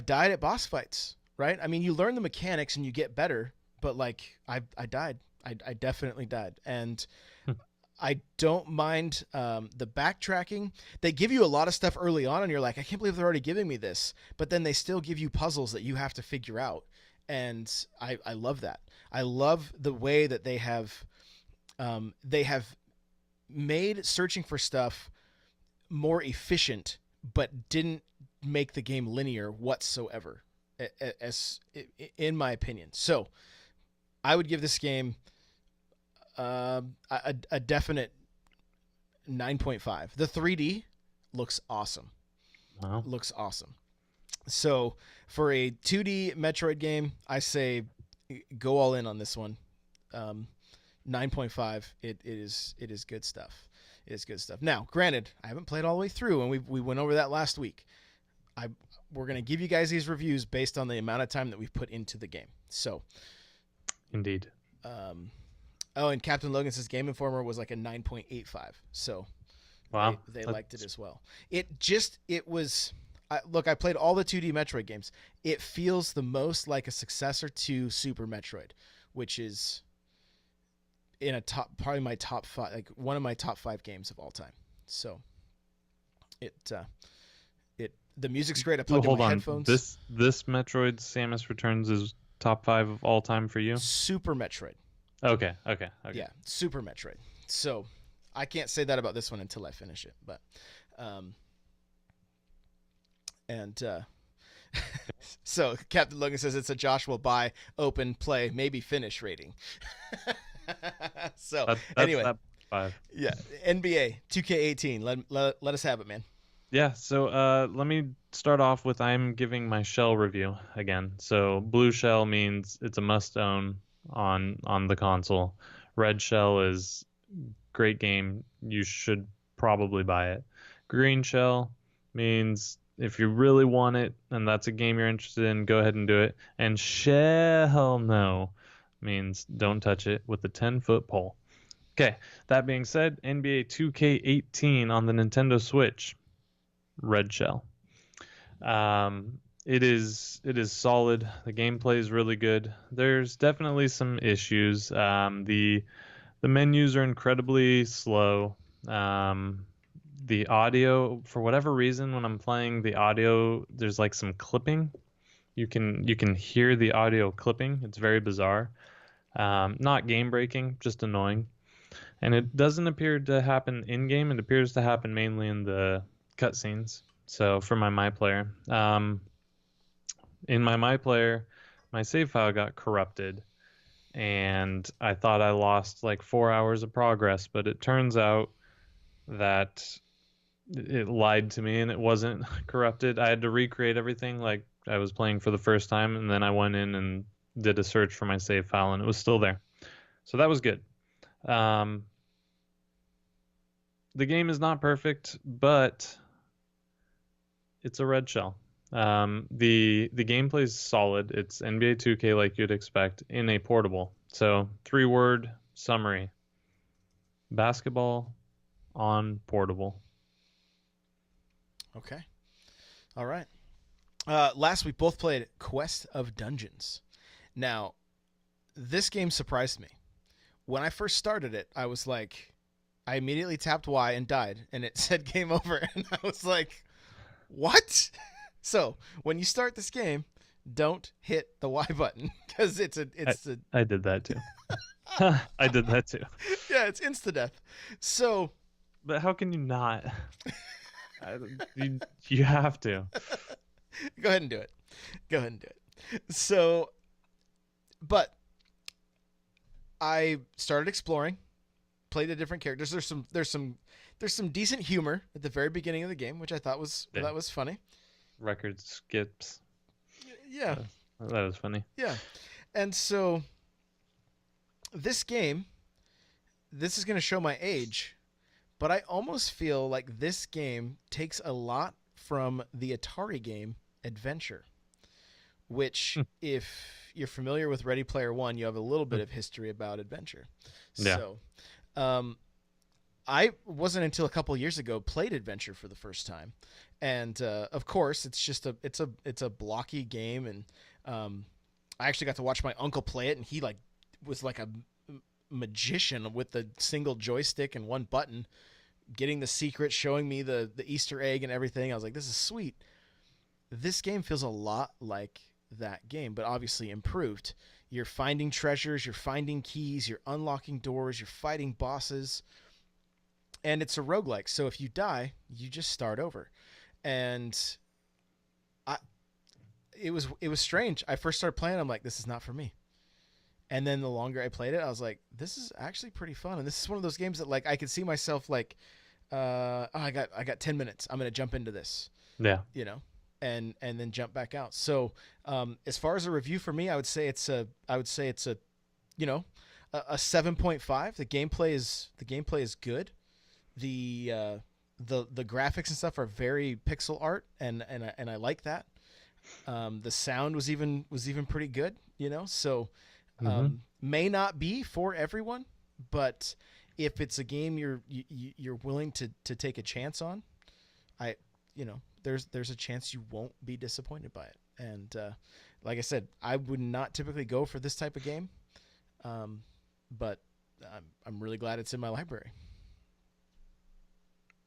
died at boss fights, right? I mean, you learn the mechanics and you get better, but like I died. I definitely died, and I don't mind the backtracking. They give you a lot of stuff early on, and you're like, I can't believe they're already giving me this. But then they still give you puzzles that you have to figure out, and I love that. I love the way that they have made searching for stuff more efficient, but didn't make the game linear whatsoever, as in my opinion. So I would give this game a definite 9.5. The 3D looks awesome. Wow. Looks awesome. So for a 2D Metroid game, I say go all in on this one. 9.5. It is good stuff. It is good stuff. Now, granted, I haven't played all the way through, and we went over that last week. We're gonna give you guys these reviews based on the amount of time that we've put into the game. So, indeed. Oh, and Captain Logan says Game Informer was like a 9.85. So, wow, they liked it as well. Look, I played all the 2D Metroid games. It feels the most like a successor to Super Metroid, which is probably my top 5, like one of my top 5 games of all time. So, the music's great. I plugged in my headphones. This Metroid Samus Returns is top 5 of all time for you? Super Metroid. Okay. Yeah, Super Metroid. So I can't say that about this one until I finish it. But, so Captain Logan says it's a Joshua buy, open, play, maybe finish rating. So anyway, 5. Yeah, NBA 2K18. Let us have it, man. Yeah, so let me start off with I'm giving my shell review again. So blue shell means it's a must own on the console. Red shell is great game. You should probably buy it. Green shell means if you really want it and that's a game you're interested in, go ahead and do it. And hell no means don't touch it with a 10-foot pole. Okay, that being said, NBA 2K18 on the Nintendo Switch, red shell. It is solid. The gameplay is really good. There's definitely some issues. The menus are incredibly slow. The audio, for whatever reason, when I'm playing the audio, there's like some clipping. You can hear the audio clipping. It's very bizarre. Not game breaking, just annoying. And it doesn't appear to happen in game. It appears to happen mainly in the cutscenes. So for my player, in my player, my save file got corrupted, and I thought I lost like 4 hours of progress, but it turns out that it lied to me and it wasn't corrupted. I had to recreate everything like I was playing for the first time, and then I went in and did a search for my save file, and it was still there. So that was good. The game is not perfect, but it's a red shell. The gameplay is solid. It's NBA 2K like you'd expect in a portable. So 3-word summary: basketball on portable. Okay. All right. Last week, both played Quest of Dungeons. Now, this game surprised me. When I first started it, I was like, I immediately tapped Y and died, and it said game over, and I was like, what? So when you start this game, don't hit the Y button because I did that too. I did that too. Yeah, it's insta death. So, but how can you not? You have to. Go ahead and do it. So, but I started exploring, played the different characters. There's some decent humor at the very beginning of the game, which I thought was funny. Record skips. Yeah. That was funny. Yeah. And so this game, this is going to show my age, but I almost feel like this game takes a lot from the Atari game Adventure, which if you're familiar with Ready Player One, you have a little bit of history about Adventure. Yeah. So, I wasn't until a couple years ago played Adventure for the first time, and of course it's just it's a blocky game, and I actually got to watch my uncle play it, and he was like a magician with the single joystick and one button, getting the secret, showing me the Easter egg and everything. I was like, this is sweet. This game feels a lot like that game, but obviously improved. You're finding treasures, you're finding keys, you're unlocking doors, you're fighting bosses. And it's a roguelike, so if you die, you just start over. And it was strange. I first started playing, I'm like, this is not for me. And then the longer I played it, I was like, this is actually pretty fun. And this is one of those games that like I could see myself like, I got 10 minutes. I'm gonna jump into this. Yeah. And then jump back out. So as far as a review for me, I would say it's a 7.5. The gameplay is good. The graphics and stuff are very pixel art, and I like that. The sound was even pretty good, So may not be for everyone, but if it's a game you're willing to take a chance on, there's a chance you won't be disappointed by it. And like I said, I would not typically go for this type of game, but I'm really glad it's in my library.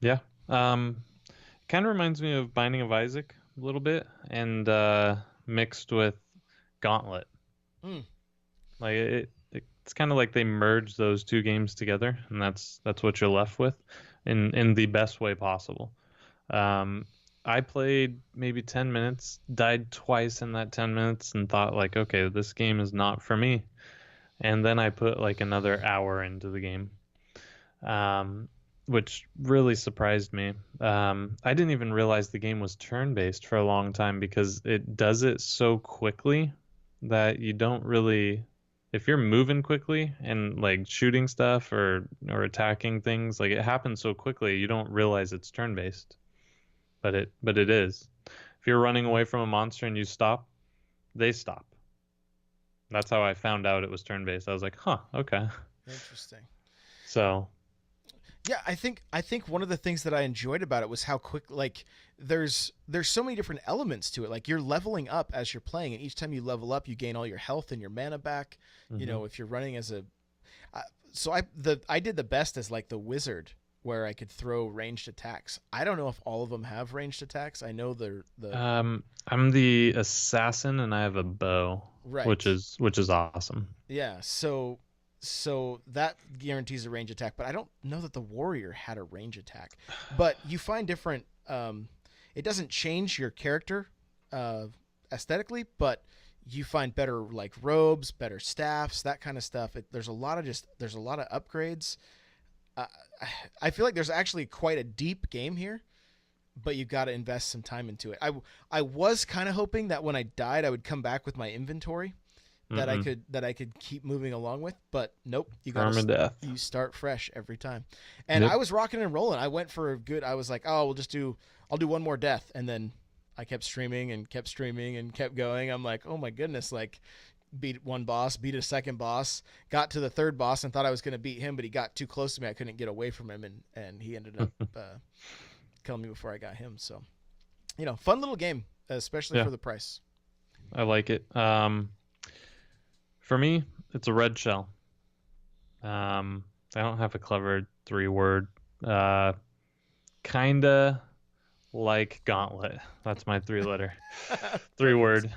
Yeah. Kind of reminds me of Binding of Isaac a little bit, and mixed with Gauntlet. Like it's kind of like they merged those two games together, and that's what you're left with in the best way possible. I played maybe 10 minutes, died twice in that 10 minutes, and thought like, okay, this game is not for me. And then I put like another hour into the game, which really surprised me. I didn't even realize the game was turn-based for a long time because it does it so quickly that you don't really, if you're moving quickly and like shooting stuff or attacking things, like it happens so quickly you don't realize it's turn-based. but it is. If you're running away from a monster and you stop, they stop. That's how I found out it was turn-based. I was like, huh, okay. Interesting. So Yeah, I think one of the things that I enjoyed about it was how quick, like, there's so many different elements to it. Like, you're leveling up as you're playing, and each time you level up, you gain all your health and your mana back. You know, if you're running as a, so I did the best as like the wizard, where I could throw ranged attacks. I don't know if all of them have ranged attacks. I know the I'm the assassin and I have a bow, right, which is awesome. yeah. So that guarantees a range attack, but I don't know that the warrior had a range attack. But you find different. It doesn't change your character aesthetically, but you find better like robes, better staffs, that kind of stuff. There's a lot of upgrades. I feel like there's actually quite a deep game here, but you've got to invest some time into it. I was kind of hoping that when I died, I would come back with my inventory that I could keep moving along with, but nope. You start fresh every time. And I was rocking and rolling. I went for a good. I was like, oh, I'll do one more death, and then I kept streaming and kept going. I'm like, oh my goodness, like, beat one boss, beat a second boss, got to the third boss and thought I was going to beat him, but he got too close to me. I couldn't get away from him, and he ended up killing me before I got him. So, you know, fun little game, especially for the price. I like it. For me, it's a red shell. I don't have a clever 3-word. Kinda like Gauntlet. That's my 3-letter. 3-word.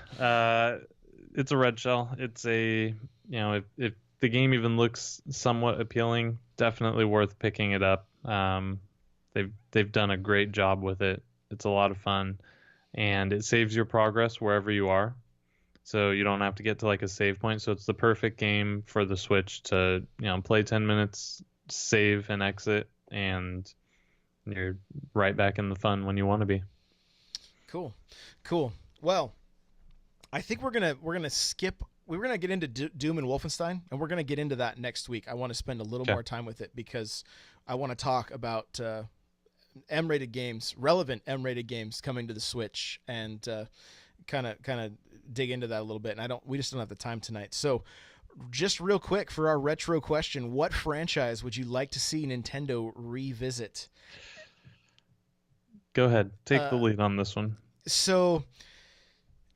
It's a red shell. It's a, you know, if the game even looks somewhat appealing, definitely worth picking it up. They've done a great job with it. It's a lot of fun, and it saves your progress wherever you are. So you don't have to get to like a save point. So it's the perfect game for the Switch to, you know, play 10 minutes, save and exit, and you're right back in the fun when you want to be. Cool. Well, I think we're gonna skip. We're gonna get into Doom and Wolfenstein, and we're gonna get into that next week. I want to spend a little more time with it because I want to talk about M-rated games, relevant M-rated games coming to the Switch, and kind of dig into that a little bit. And we just don't have the time tonight. So, just real quick for our retro question: what franchise would you like to see Nintendo revisit? Go ahead, take the lead on this one. So.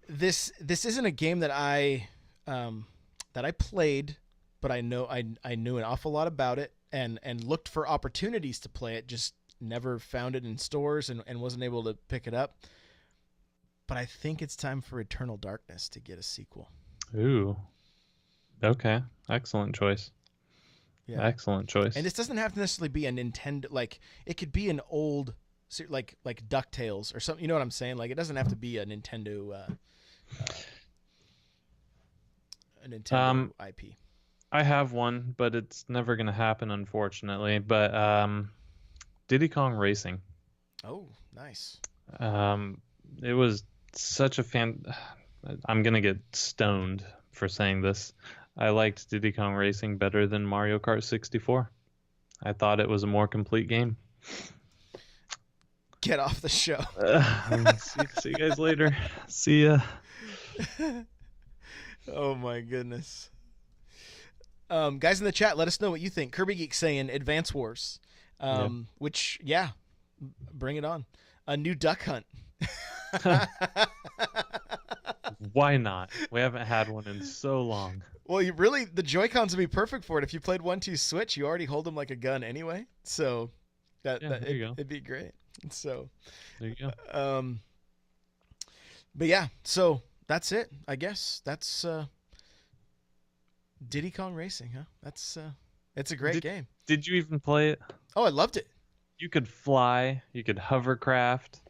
This isn't a game that I played, but I knew an awful lot about it and looked for opportunities to play it. Just never found it in stores and wasn't able to pick it up. But I think it's time for Eternal Darkness to get a sequel. Ooh, okay, excellent choice. Yeah, excellent choice. And this doesn't have to necessarily be a Nintendo. Like, it could be an old, like DuckTales or something. You know what I'm saying? Like, it doesn't have to be a Nintendo. A Nintendo IP. I have one, but it's never going to happen, unfortunately. But Diddy Kong Racing. Oh, nice. It was such a I'm going to get stoned for saying this. I liked Diddy Kong Racing better than Mario Kart 64. I thought it was a more complete game. Get off the show. See you guys later. See ya. Oh my goodness. Guys in the chat, let us know what you think. Kirby Geek saying Advance Wars. Which, bring it on. A new Duck Hunt. Why not? We haven't had one in so long. Well, the Joy-Cons would be perfect for it. If you played 1-2 Switch, you already hold them like a gun anyway. So it'd be great. So there you go. But yeah, so that's it. I guess that's Diddy Kong Racing, huh? It's a great game. Did you even play it? Oh, I loved it. You could fly, you could hovercraft,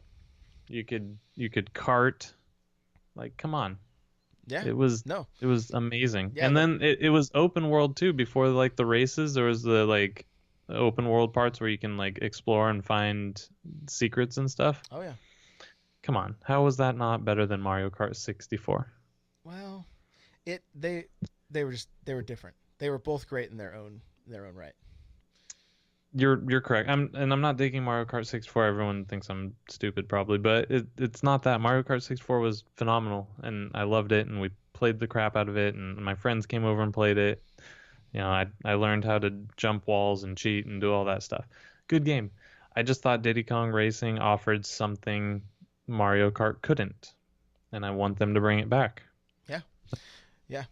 you could kart. Like, come on. Yeah. It was amazing. Yeah, and then it was open world too. Before like the races, there was the like open world parts where you can like explore and find secrets and stuff. Oh yeah. Come on, how was that not better than Mario Kart 64? Well, they were different. They were both great in their own right. You're correct. I'm not digging Mario Kart 64. Everyone thinks I'm stupid probably, but it's not that. Mario Kart 64 was phenomenal and I loved it and we played the crap out of it and my friends came over and played it. You know, I learned how to jump walls and cheat and do all that stuff. Good game. I just thought Diddy Kong Racing offered something Mario Kart couldn't, and I want them to bring it back. Yeah. Yeah.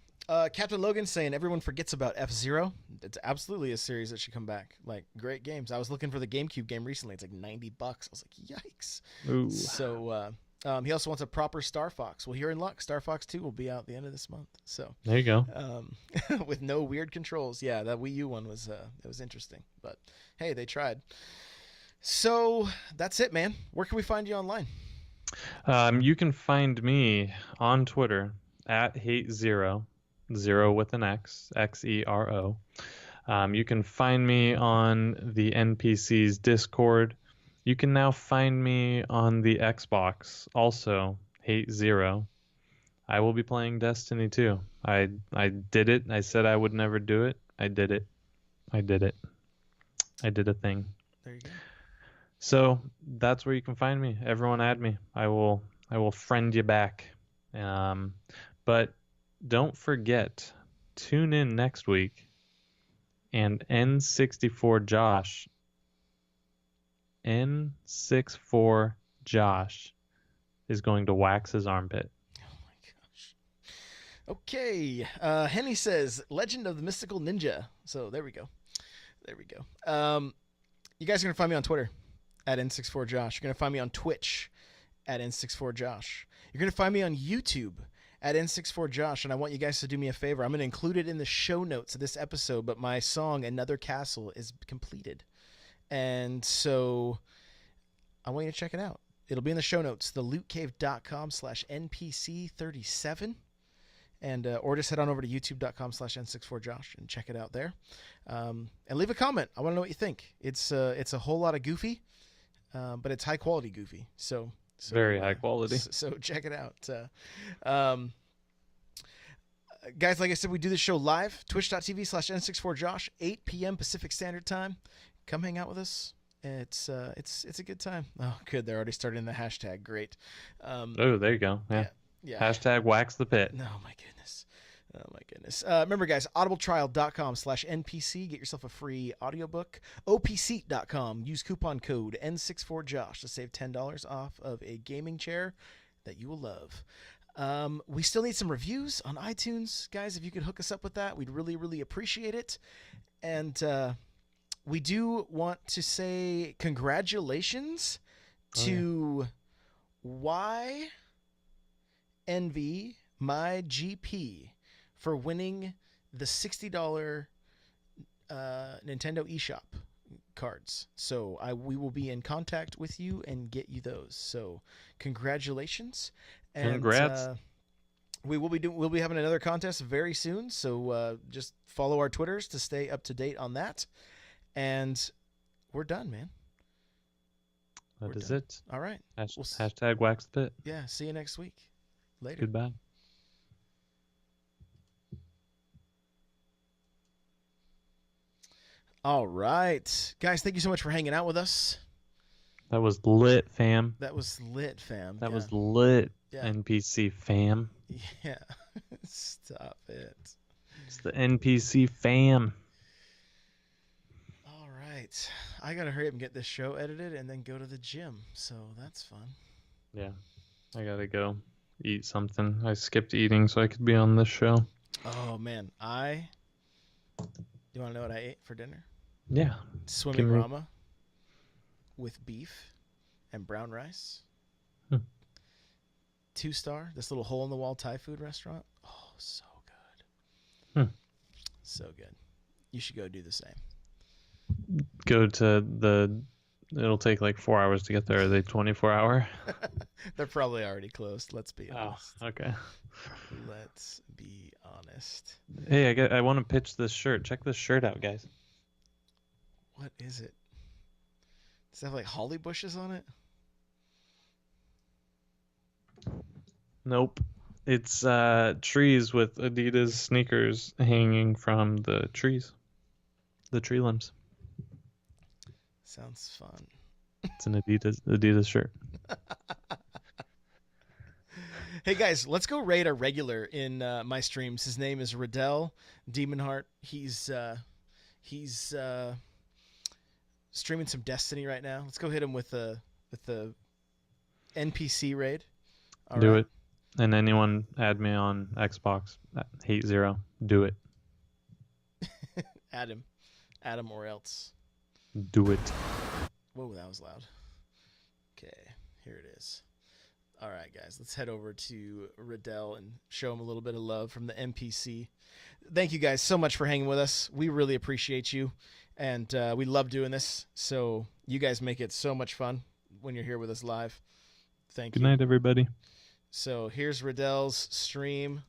Captain Logan saying everyone forgets about F-Zero. It's absolutely a series that should come back. Like, great games. I was looking for the GameCube game recently. It's like $90. I was like, yikes. Ooh. So he also wants a proper Star Fox. Well, you're in luck. Star Fox 2 will be out the end of this month. So there you go. with no weird controls. Yeah, that Wii U one was it was interesting. But hey, they tried. So that's it, man. Where can we find you online? You can find me on Twitter at HateZero, zero with an X, Xero. You can find me on the NPC's Discord. You can now find me on the Xbox, also HateZero. I will be playing Destiny 2. I did it. I said I would never do it. I did it. I did it. I did a thing. There you go. So that's where you can find me. Everyone add me. I will friend you back. But don't forget, tune in next week and N64 Josh is going to wax his armpit. Oh my gosh. Okay. Henny says Legend of the Mystical Ninja. So there we go. There we go. You guys are going to find me on Twitter at N64Josh. You're going to find me on Twitch at N64Josh. You're going to find me on YouTube at N64Josh, and I want you guys to do me a favor. I'm going to include it in the show notes of this episode, but my song Another Castle is completed. And so I want you to check it out. It'll be in the show notes, thelootcave.com/NPC37. And or just head on over to youtube.com/N64Josh and check it out there. And leave a comment. I want to know what you think. It's a whole lot of goofy, but it's high quality goofy. So very high quality. So check it out. Guys, like I said, we do this show live, twitch.tv/N64Josh, 8 p.m. Pacific Standard Time. Come hang out with us. It's a good time. Oh, good. They're already starting the hashtag. Great. Oh, there you go. Yeah. Hashtag wax the pit. Oh, my goodness. Oh, my goodness. Remember, guys, audibletrial.com/NPC. Get yourself a free audiobook. opseat.com. Use coupon code N64Josh to save $10 off of a gaming chair that you will love. We still need some reviews on iTunes. Guys, if you could hook us up with that, we'd really, really appreciate it. And we do want to say congratulations to YNV My GP for winning the $60 Nintendo eShop cards. So we will be in contact with you and get you those. So congratulations. And congrats. we'll be having another contest very soon. So just follow our Twitters to stay up to date on that. And we're done, man. That is it. All right. Hashtag wax the pit. Yeah. See you next week. Later. Goodbye. All right. Guys, thank you so much for hanging out with us. That was lit, fam. That was lit, fam. That was lit, yeah. NPC fam. Yeah. Stop it. It's the NPC fam. All right. I got to hurry up and get this show edited and then go to the gym. So that's fun. Yeah. I got to go eat something. I skipped eating so I could be on this show. Oh, man. You want to know what I ate for dinner? Yeah. Swimming Rama with beef and brown rice. 2-star, this little hole-in-the-wall Thai food restaurant. Oh, so good. So good. You should go do the same. Go to it'll take like 4 hours to get there. Are they 24-hour? They're probably already closed. Let's be honest. Oh, okay. Let's be honest. Hey, I want to pitch this shirt. Check this shirt out, guys. What is it? Does it have like holly bushes on it? Nope. It's trees with Adidas sneakers hanging from the trees. The tree limbs. Sounds fun. It's an Adidas shirt. Hey guys, let's go raid a regular in my streams. His name is Riddell Demonheart. He's streaming some Destiny right now. Let's go hit him with the NPC raid. All Do right. it. And anyone add me on Xbox at Hate0. Do it. Add him or else. Do it. Whoa, that was loud. Okay, here it is. All right, guys, let's head over to Riddell and show him a little bit of love from the NPC. Thank you guys so much for hanging with us. We really appreciate you, and we love doing this. So you guys make it so much fun when you're here with us live. Thank you. Good night, everybody. So here's Riddell's stream.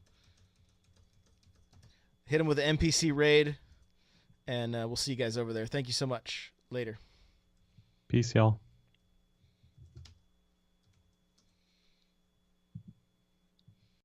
Hit him with the NPC raid, and we'll see you guys over there. Thank you so much. Later. Peace, y'all.